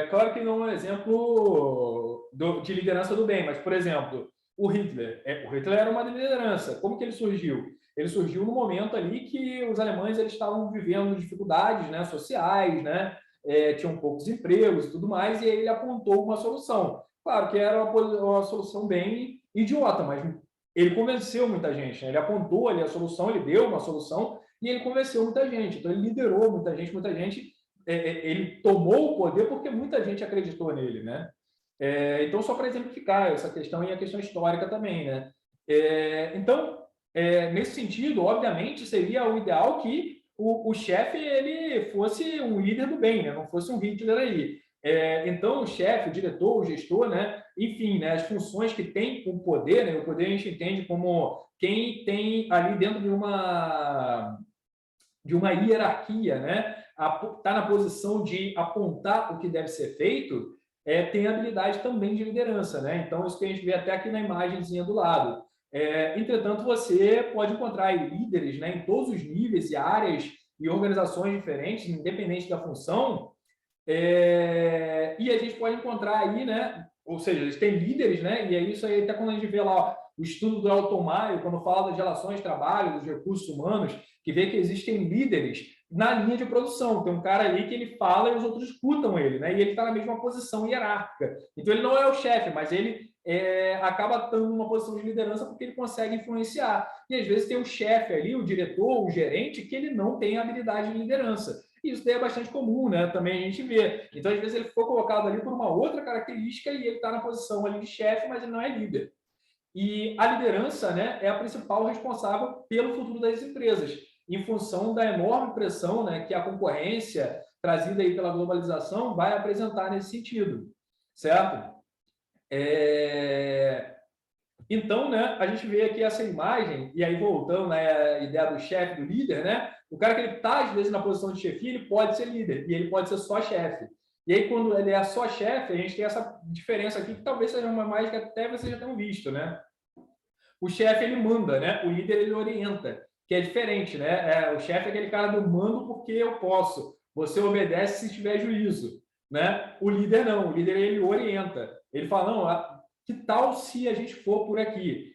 claro que não é um exemplo de liderança do bem, mas, por exemplo, o Hitler era uma liderança. Como que ele surgiu? Ele surgiu no momento ali que os alemães eles estavam vivendo dificuldades, né, sociais, né, tinham poucos empregos e tudo mais, e aí ele apontou uma solução. Claro que era uma solução bem idiota, mas ele convenceu muita gente, né? Ele apontou ali a solução, ele deu uma solução e ele convenceu muita gente. Então, ele liderou muita gente, ele tomou o poder porque muita gente acreditou nele, né? Então, só para exemplificar essa questão e a questão histórica também, né? Então, nesse sentido, obviamente, seria o ideal que o chefe ele fosse um líder do bem, né? Não fosse um Hitler aí. Então, o chefe, o diretor, o gestor, né? Enfim, né? As funções que tem o poder, né? O poder a gente entende como quem tem ali dentro de uma hierarquia, né? Está na posição de apontar o que deve ser feito, tem habilidade também de liderança, né? Então, isso que a gente vê até aqui na imagenzinha do lado. Entretanto, você pode encontrar líderes, né, em todos os níveis e áreas e organizações diferentes, independente da função, e a gente pode encontrar aí, né, ou seja, eles têm líderes, né, e é isso aí até quando a gente vê lá o estudo do Elton Maio, quando fala das relações de trabalho, dos recursos humanos, que vê que existem líderes na linha de produção. Tem um cara ali que ele fala e os outros escutam ele, né, e ele está na mesma posição hierárquica. Então, ele não é o chefe, mas ele acaba estando numa posição de liderança porque ele consegue influenciar. E às vezes tem o chefe ali, o diretor, o gerente, que ele não tem habilidade de liderança. E isso daí é bastante comum, né? Também a gente vê. Então, às vezes, ele foi colocado ali por uma outra característica e ele está na posição ali de chefe, mas ele não é líder. E a liderança, né, é a principal responsável pelo futuro das empresas, em função da enorme pressão, né, que a concorrência trazida aí pela globalização vai apresentar nesse sentido, certo? Então, né, a gente vê aqui essa imagem, e aí voltando à ideia do chefe, do líder, né, o cara que ele está, às vezes, na posição de chefia, ele pode ser líder, e ele pode ser só chefe. E aí, quando ele é só chefe, a gente tem essa diferença aqui, que talvez seja uma imagem que até vocês já tenham visto, né? O chefe, ele manda, né? O líder, ele orienta, que é diferente, né? O chefe é aquele cara do mando porque eu posso. Você obedece se tiver juízo, né? O líder não. O líder, ele orienta. Ele fala, não, que tal se a gente for por aqui?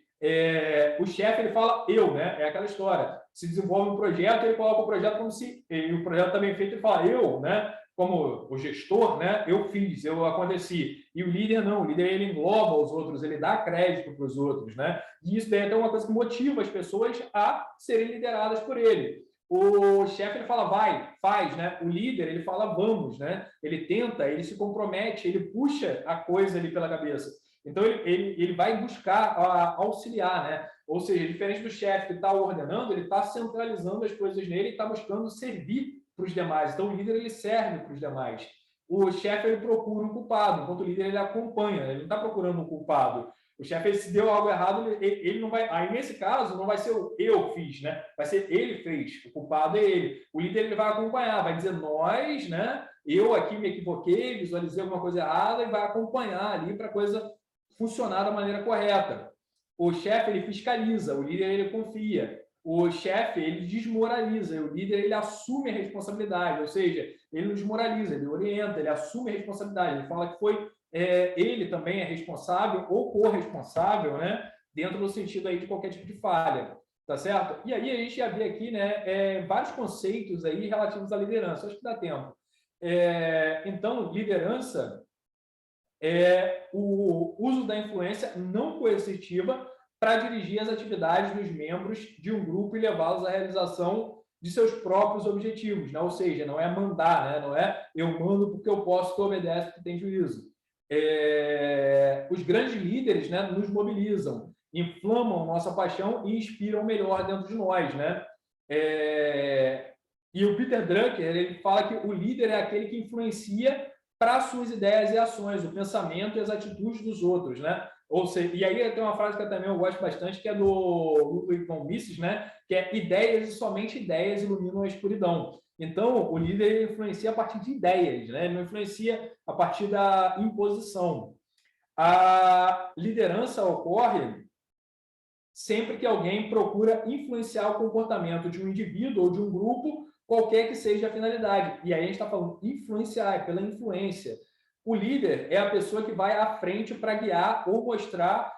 O chefe, ele fala eu, né? É aquela história. Se desenvolve um projeto, ele coloca o projeto como se... E o projeto também feito, ele fala eu, né? Como o gestor, né? Eu fiz, eu aconteci. E o líder não, o líder ele engloba os outros, ele dá crédito para os outros, né? E isso daí é uma coisa que motiva as pessoas a serem lideradas por ele. O chefe ele fala vai, faz, né? O líder ele fala vamos, né? Ele tenta, ele se compromete, ele puxa a coisa ali pela cabeça. Então, ele vai buscar auxiliar, né? Ou seja, diferente do chefe que está ordenando, ele está centralizando as coisas nele e está buscando servir para os demais. Então, o líder ele serve para os demais. O chefe ele procura um culpado, enquanto o líder ele acompanha, ele não está procurando um culpado. O chefe, se deu algo errado, ele não vai. Aí, nesse caso, não vai ser o eu fiz, né? Vai ser ele fez. O culpado é ele. O líder ele vai acompanhar, vai dizer nós, né? Eu aqui me equivoquei, visualizei alguma coisa errada e vai acompanhar ali para a coisa funcionar da maneira correta. O chefe ele fiscaliza, o líder ele confia. O chefe ele desmoraliza, e o líder ele assume a responsabilidade, ou seja, ele não desmoraliza, ele orienta, ele assume a responsabilidade, ele fala que foi ele também é responsável ou corresponsável, né? Dentro do sentido aí de qualquer tipo de falha, tá certo? E aí a gente já vê aqui, né, vários conceitos aí relativos à liderança. Acho que dá tempo. Então, liderança é o uso da influência não coercitiva para dirigir as atividades dos membros de um grupo e levá-los à realização de seus próprios objetivos, né? Ou seja, não é mandar, né? Não é eu mando porque eu posso, tu obedece porque tem juízo. Os grandes líderes, né, nos mobilizam, inflamam nossa paixão e inspiram o melhor dentro de nós, né? E o Peter Drucker ele fala que o líder é aquele que influencia para suas ideias e ações, o pensamento e as atitudes dos outros, né? Ou seja, e aí tem uma frase que eu também gosto bastante, que é do Ludwig von Mises, né? Que é ideias e somente ideias iluminam a escuridão. Então, o líder influencia a partir de ideias, né? Ele não influencia a partir da imposição. A liderança ocorre sempre que alguém procura influenciar o comportamento de um indivíduo ou de um grupo, qualquer que seja a finalidade. E aí a gente está falando influenciar, é pela influência. O líder é a pessoa que vai à frente para guiar ou mostrar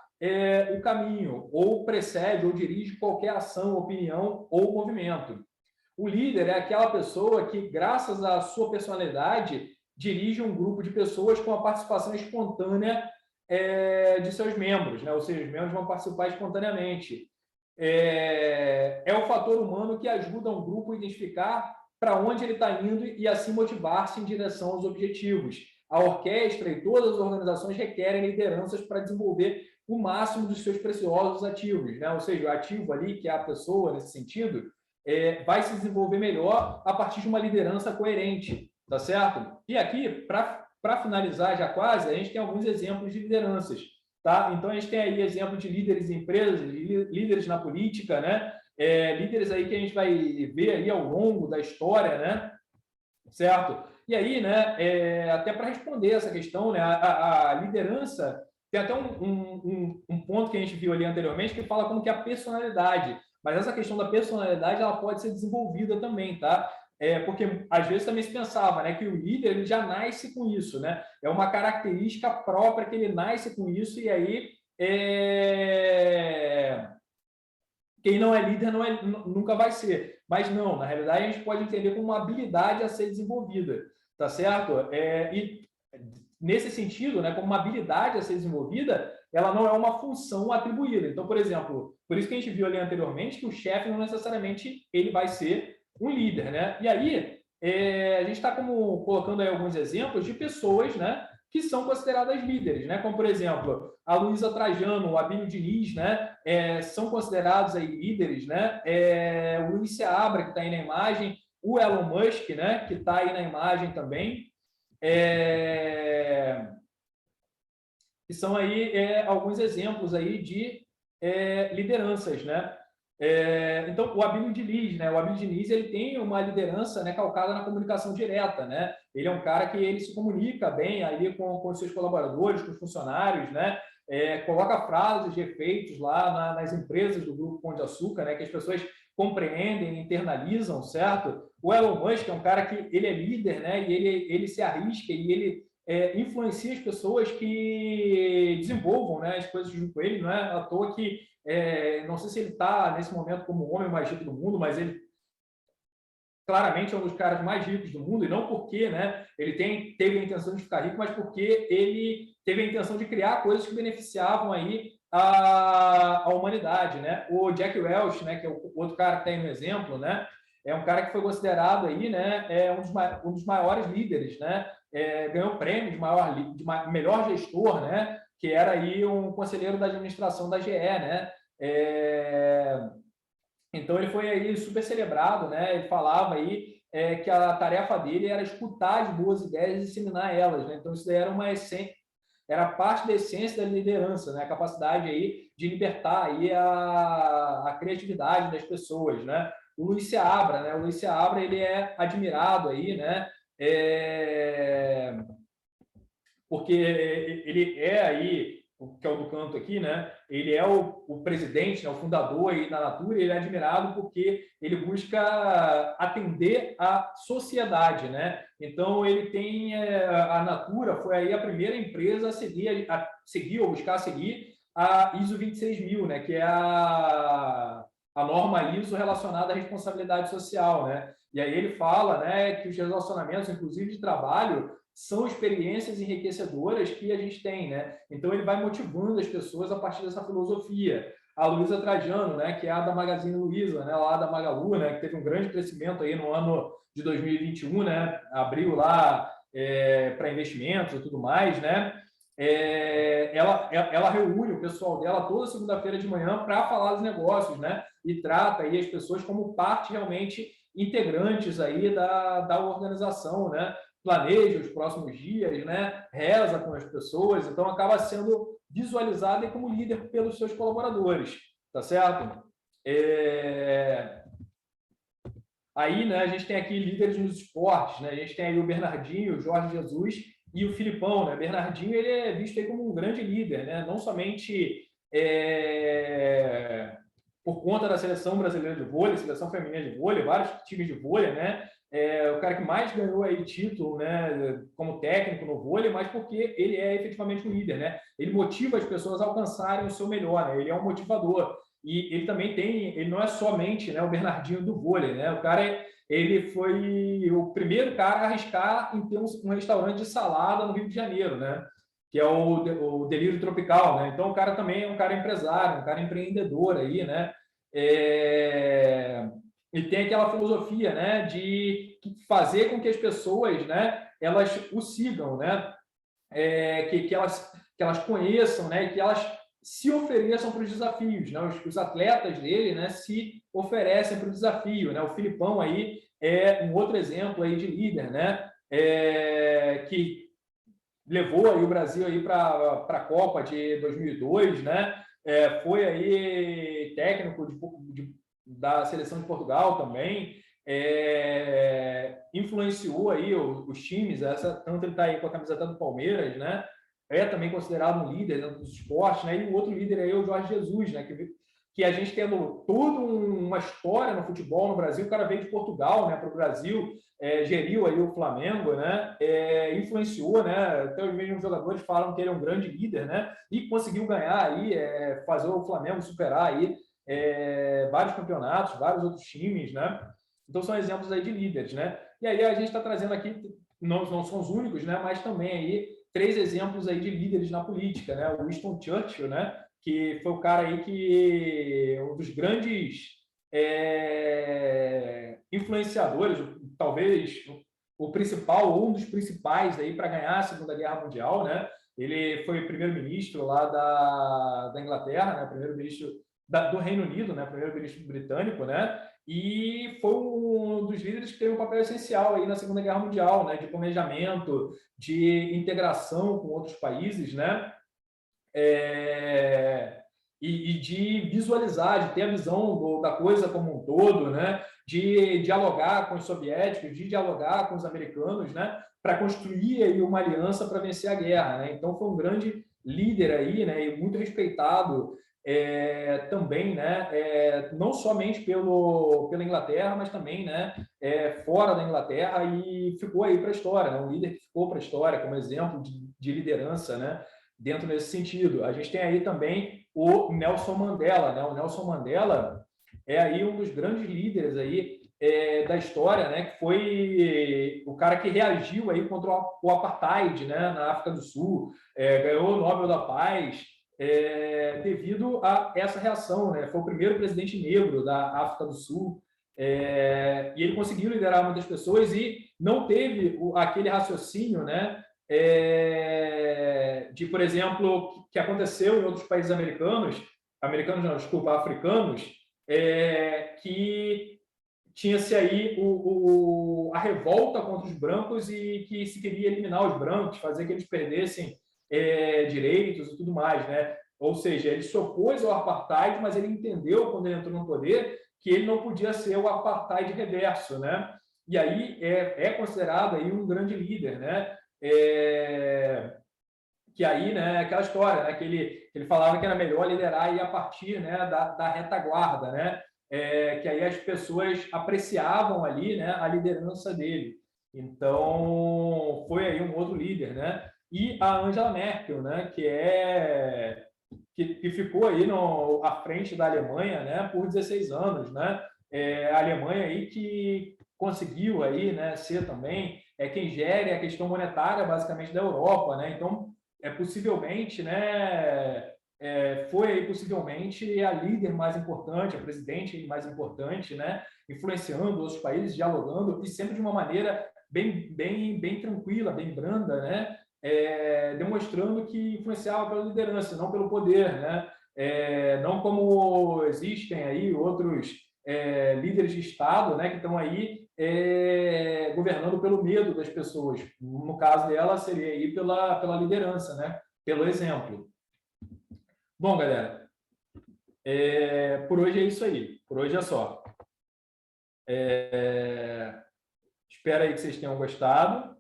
o caminho, ou precede ou dirige qualquer ação, opinião ou movimento. O líder é aquela pessoa que, graças à sua personalidade, dirige um grupo de pessoas com a participação espontânea de seus membros, né? Ou seja, os membros vão participar espontaneamente. É o fator humano que ajuda um grupo a identificar para onde ele está indo e assim motivar-se em direção aos objetivos. A orquestra e todas as organizações requerem lideranças para desenvolver o máximo dos seus preciosos ativos, né? Ou seja, o ativo ali, que é a pessoa nesse sentido, vai se desenvolver melhor a partir de uma liderança coerente, tá certo? E aqui, para finalizar já quase, a gente tem alguns exemplos de lideranças, tá? Então, a gente tem aí exemplo de líderes em empresas, líderes na política, né? Líderes aí que a gente vai ver aí ao longo da história, né? Certo? E aí, né, até para responder essa questão, né, a liderança, tem até um ponto que a gente viu ali anteriormente que fala como que a personalidade, mas essa questão da personalidade ela pode ser desenvolvida também, tá? Porque às vezes também se pensava, né, que o líder ele já nasce com isso, né? É uma característica própria que ele nasce com isso e aí quem não é líder nunca vai ser. Mas não, na realidade a gente pode entender como uma habilidade a ser desenvolvida, tá certo? E nesse sentido, né, como uma habilidade a ser desenvolvida, ela não é uma função atribuída. Então, por exemplo, por isso que a gente viu ali anteriormente que o chefe não necessariamente ele vai ser um líder, né? E aí a gente está colocando aí alguns exemplos de pessoas, né, que são consideradas líderes, né? Como por exemplo a Luísa Trajano, o Abílio Diniz, né? São considerados aí líderes, né? O Luiz Seabra que está aí na imagem, o Elon Musk, né? Que está aí na imagem também. Que são aí alguns exemplos aí de lideranças, né? Então, o Abílio Diniz, né? O Abílio Diniz ele tem uma liderança, né, calcada na comunicação direta, né? Ele é um cara que ele se comunica bem aí com os seus colaboradores, com os funcionários, né? Coloca frases de efeitos lá nas empresas do Grupo Pão de Açúcar, né? Que as pessoas compreendem, internalizam, certo? O Elon Musk é um cara que ele é líder, né? E ele se arrisca e ele influencia as pessoas que desenvolvam, né, as coisas junto com ele. Não é à toa que não sei se ele está nesse momento como o homem mais rico do mundo, mas ele claramente é um dos caras mais ricos do mundo, e não porque, né, ele teve a intenção de ficar rico, mas porque ele teve a intenção de criar coisas que beneficiavam aí a humanidade, né? O Jack Welch, né, que é o outro cara que tem no exemplo, né, é um cara que foi considerado aí, né, um dos maiores líderes, né? Ganhou o prêmio de melhor gestor, né? que era aí um conselheiro da administração da GE, né? Então ele foi aí super celebrado, né? Ele falava aí que a tarefa dele era escutar as boas ideias e disseminar elas, né? Então isso daí era uma essência, era parte da essência da liderança, né? A capacidade aí de libertar aí a criatividade das pessoas, né? O Luiz Seabra, né? O Luiz Seabra, ele é admirado aí, né? Porque ele é aí, que é o do canto aqui, né? Ele é o presidente, né? O fundador aí da Natura, e ele é admirado porque ele busca atender a sociedade, né? Então ele tem a Natura foi aí a primeira empresa a seguir ou buscar seguir a ISO 26000, né? Que é a norma ISO relacionada à responsabilidade social, né? E aí ele fala, né, que os relacionamentos, inclusive de trabalho, são experiências enriquecedoras que a gente tem, né? Então ele vai motivando as pessoas a partir dessa filosofia. A Luísa Trajano, né, que é a da Magazine Luiza, né, lá da Magalu, né, que teve um grande crescimento aí no ano de 2021, né? Abriu lá para investimentos e tudo mais, né? Ela reúne o pessoal dela toda segunda-feira de manhã para falar dos negócios, né? E trata aí as pessoas como parte realmente integrantes aí da organização, né? Planeja os próximos dias, né? Reza com as pessoas, então acaba sendo visualizada como líder pelos seus colaboradores, tá certo? Aí, né, a gente tem aqui líderes nos esportes, né? A gente tem aí o Bernardinho, o Jorge Jesus e o Filipão, né? Bernardinho, ele é visto aí como um grande líder, né? Não somente por conta da seleção brasileira de vôlei, seleção feminina de vôlei, vários times de vôlei, né? O cara que mais ganhou aí título, né, como técnico no vôlei, mas porque ele é efetivamente um líder, né? Ele motiva as pessoas a alcançarem o seu melhor, né? Ele é um motivador. E ele também ele não é somente, né, o Bernardinho do vôlei, né? O cara, ele foi o primeiro cara a arriscar em ter um restaurante de salada no Rio de Janeiro, né? Que é o Delírio Tropical, né? Então o cara também é um cara empresário, um cara empreendedor aí, né? E tem aquela filosofia, né, de fazer com que as pessoas, né, elas o sigam, né, que elas conheçam, né, e que elas se ofereçam para os desafios, né, os atletas dele, né, se oferecem para o desafio, né, o Filipão aí é um outro exemplo aí de líder, né, que levou aí o Brasil aí para a Copa de 2002, né, foi aí técnico da seleção de Portugal também, influenciou aí os times, tanto ele está aí com a camiseta do Palmeiras, né? É também considerado um líder dentro dos esportes, né? E o outro líder aí é o Jorge Jesus, né? Que a gente tendo toda uma história no futebol no Brasil, o cara veio de Portugal, né, para o Brasil, geriu aí o Flamengo, né? Influenciou, né? Até os mesmos jogadores falam que ele é um grande líder, né? E conseguiu ganhar aí, fazer o Flamengo superar aí vários campeonatos, vários outros times, né? Então são exemplos aí de líderes, né? E aí a gente está trazendo aqui, não são os únicos, né? Mas também aí 3 exemplos aí de líderes na política, né? O Winston Churchill, né? Que foi o cara aí que um dos grandes influenciadores, talvez o principal ou um dos principais aí para ganhar a Segunda Guerra Mundial, né? Ele foi primeiro-ministro lá da Inglaterra, né? Primeiro-ministro do Reino Unido, né? Primeiro-ministro britânico, né? E foi um dos líderes que teve um papel essencial aí na Segunda Guerra Mundial, né? De planejamento, de integração com outros países, né? E de visualizar, de ter a visão da coisa como um todo, né? De dialogar com os soviéticos, de dialogar com os americanos, né? Para construir aí uma aliança para vencer a guerra, né? Então foi um grande líder aí, né? E muito respeitado também, né? Não somente pela Inglaterra, mas também, né? Fora da Inglaterra, e ficou aí para a história, né? Um líder que ficou para a história como exemplo de liderança, né? Dentro desse sentido. A gente tem aí também o Nelson Mandela, né? O Nelson Mandela é aí um dos grandes líderes aí da história, né? Que foi o cara que reagiu aí contra o apartheid, né? Na África do Sul, ganhou o Nobel da Paz devido a essa reação, né? Foi o primeiro presidente negro da África do Sul, e ele conseguiu liderar muitas pessoas e não teve aquele raciocínio, né? de, por exemplo, que aconteceu em outros países americanos não, desculpa, africanos, que tinha-se aí a revolta contra os brancos e que se queria eliminar os brancos, fazer que eles perdessem direitos e tudo mais, né? Ou seja, ele se opôs ao apartheid, mas ele entendeu, quando ele entrou no poder, que ele não podia ser o apartheid reverso, né? E aí é considerado aí um grande líder, né? Que aí, né, aquela história, né, que ele falava que era melhor liderar aí a partir, né, da retaguarda, né? Que aí as pessoas apreciavam ali, né, a liderança dele. Então, foi aí um outro líder, né? E a Angela Merkel, né, que ficou aí à frente da Alemanha, né, por 16 anos, né? A Alemanha aí que conseguiu aí, né, ser também quem gere a questão monetária basicamente da Europa, né? Então, possivelmente, né, foi aí possivelmente a líder mais importante, a presidente mais importante, né, influenciando outros países, dialogando e sempre de uma maneira bem tranquila, bem branda, né, demonstrando que influenciava pela liderança, não pelo poder, né, não como existem aí outros líderes de Estado, né, que estão aí governando pelo medo das pessoas. No caso dela, seria aí pela liderança, né, pelo exemplo. Bom, galera, por hoje é isso aí. Por hoje é só. Espero aí que vocês tenham gostado.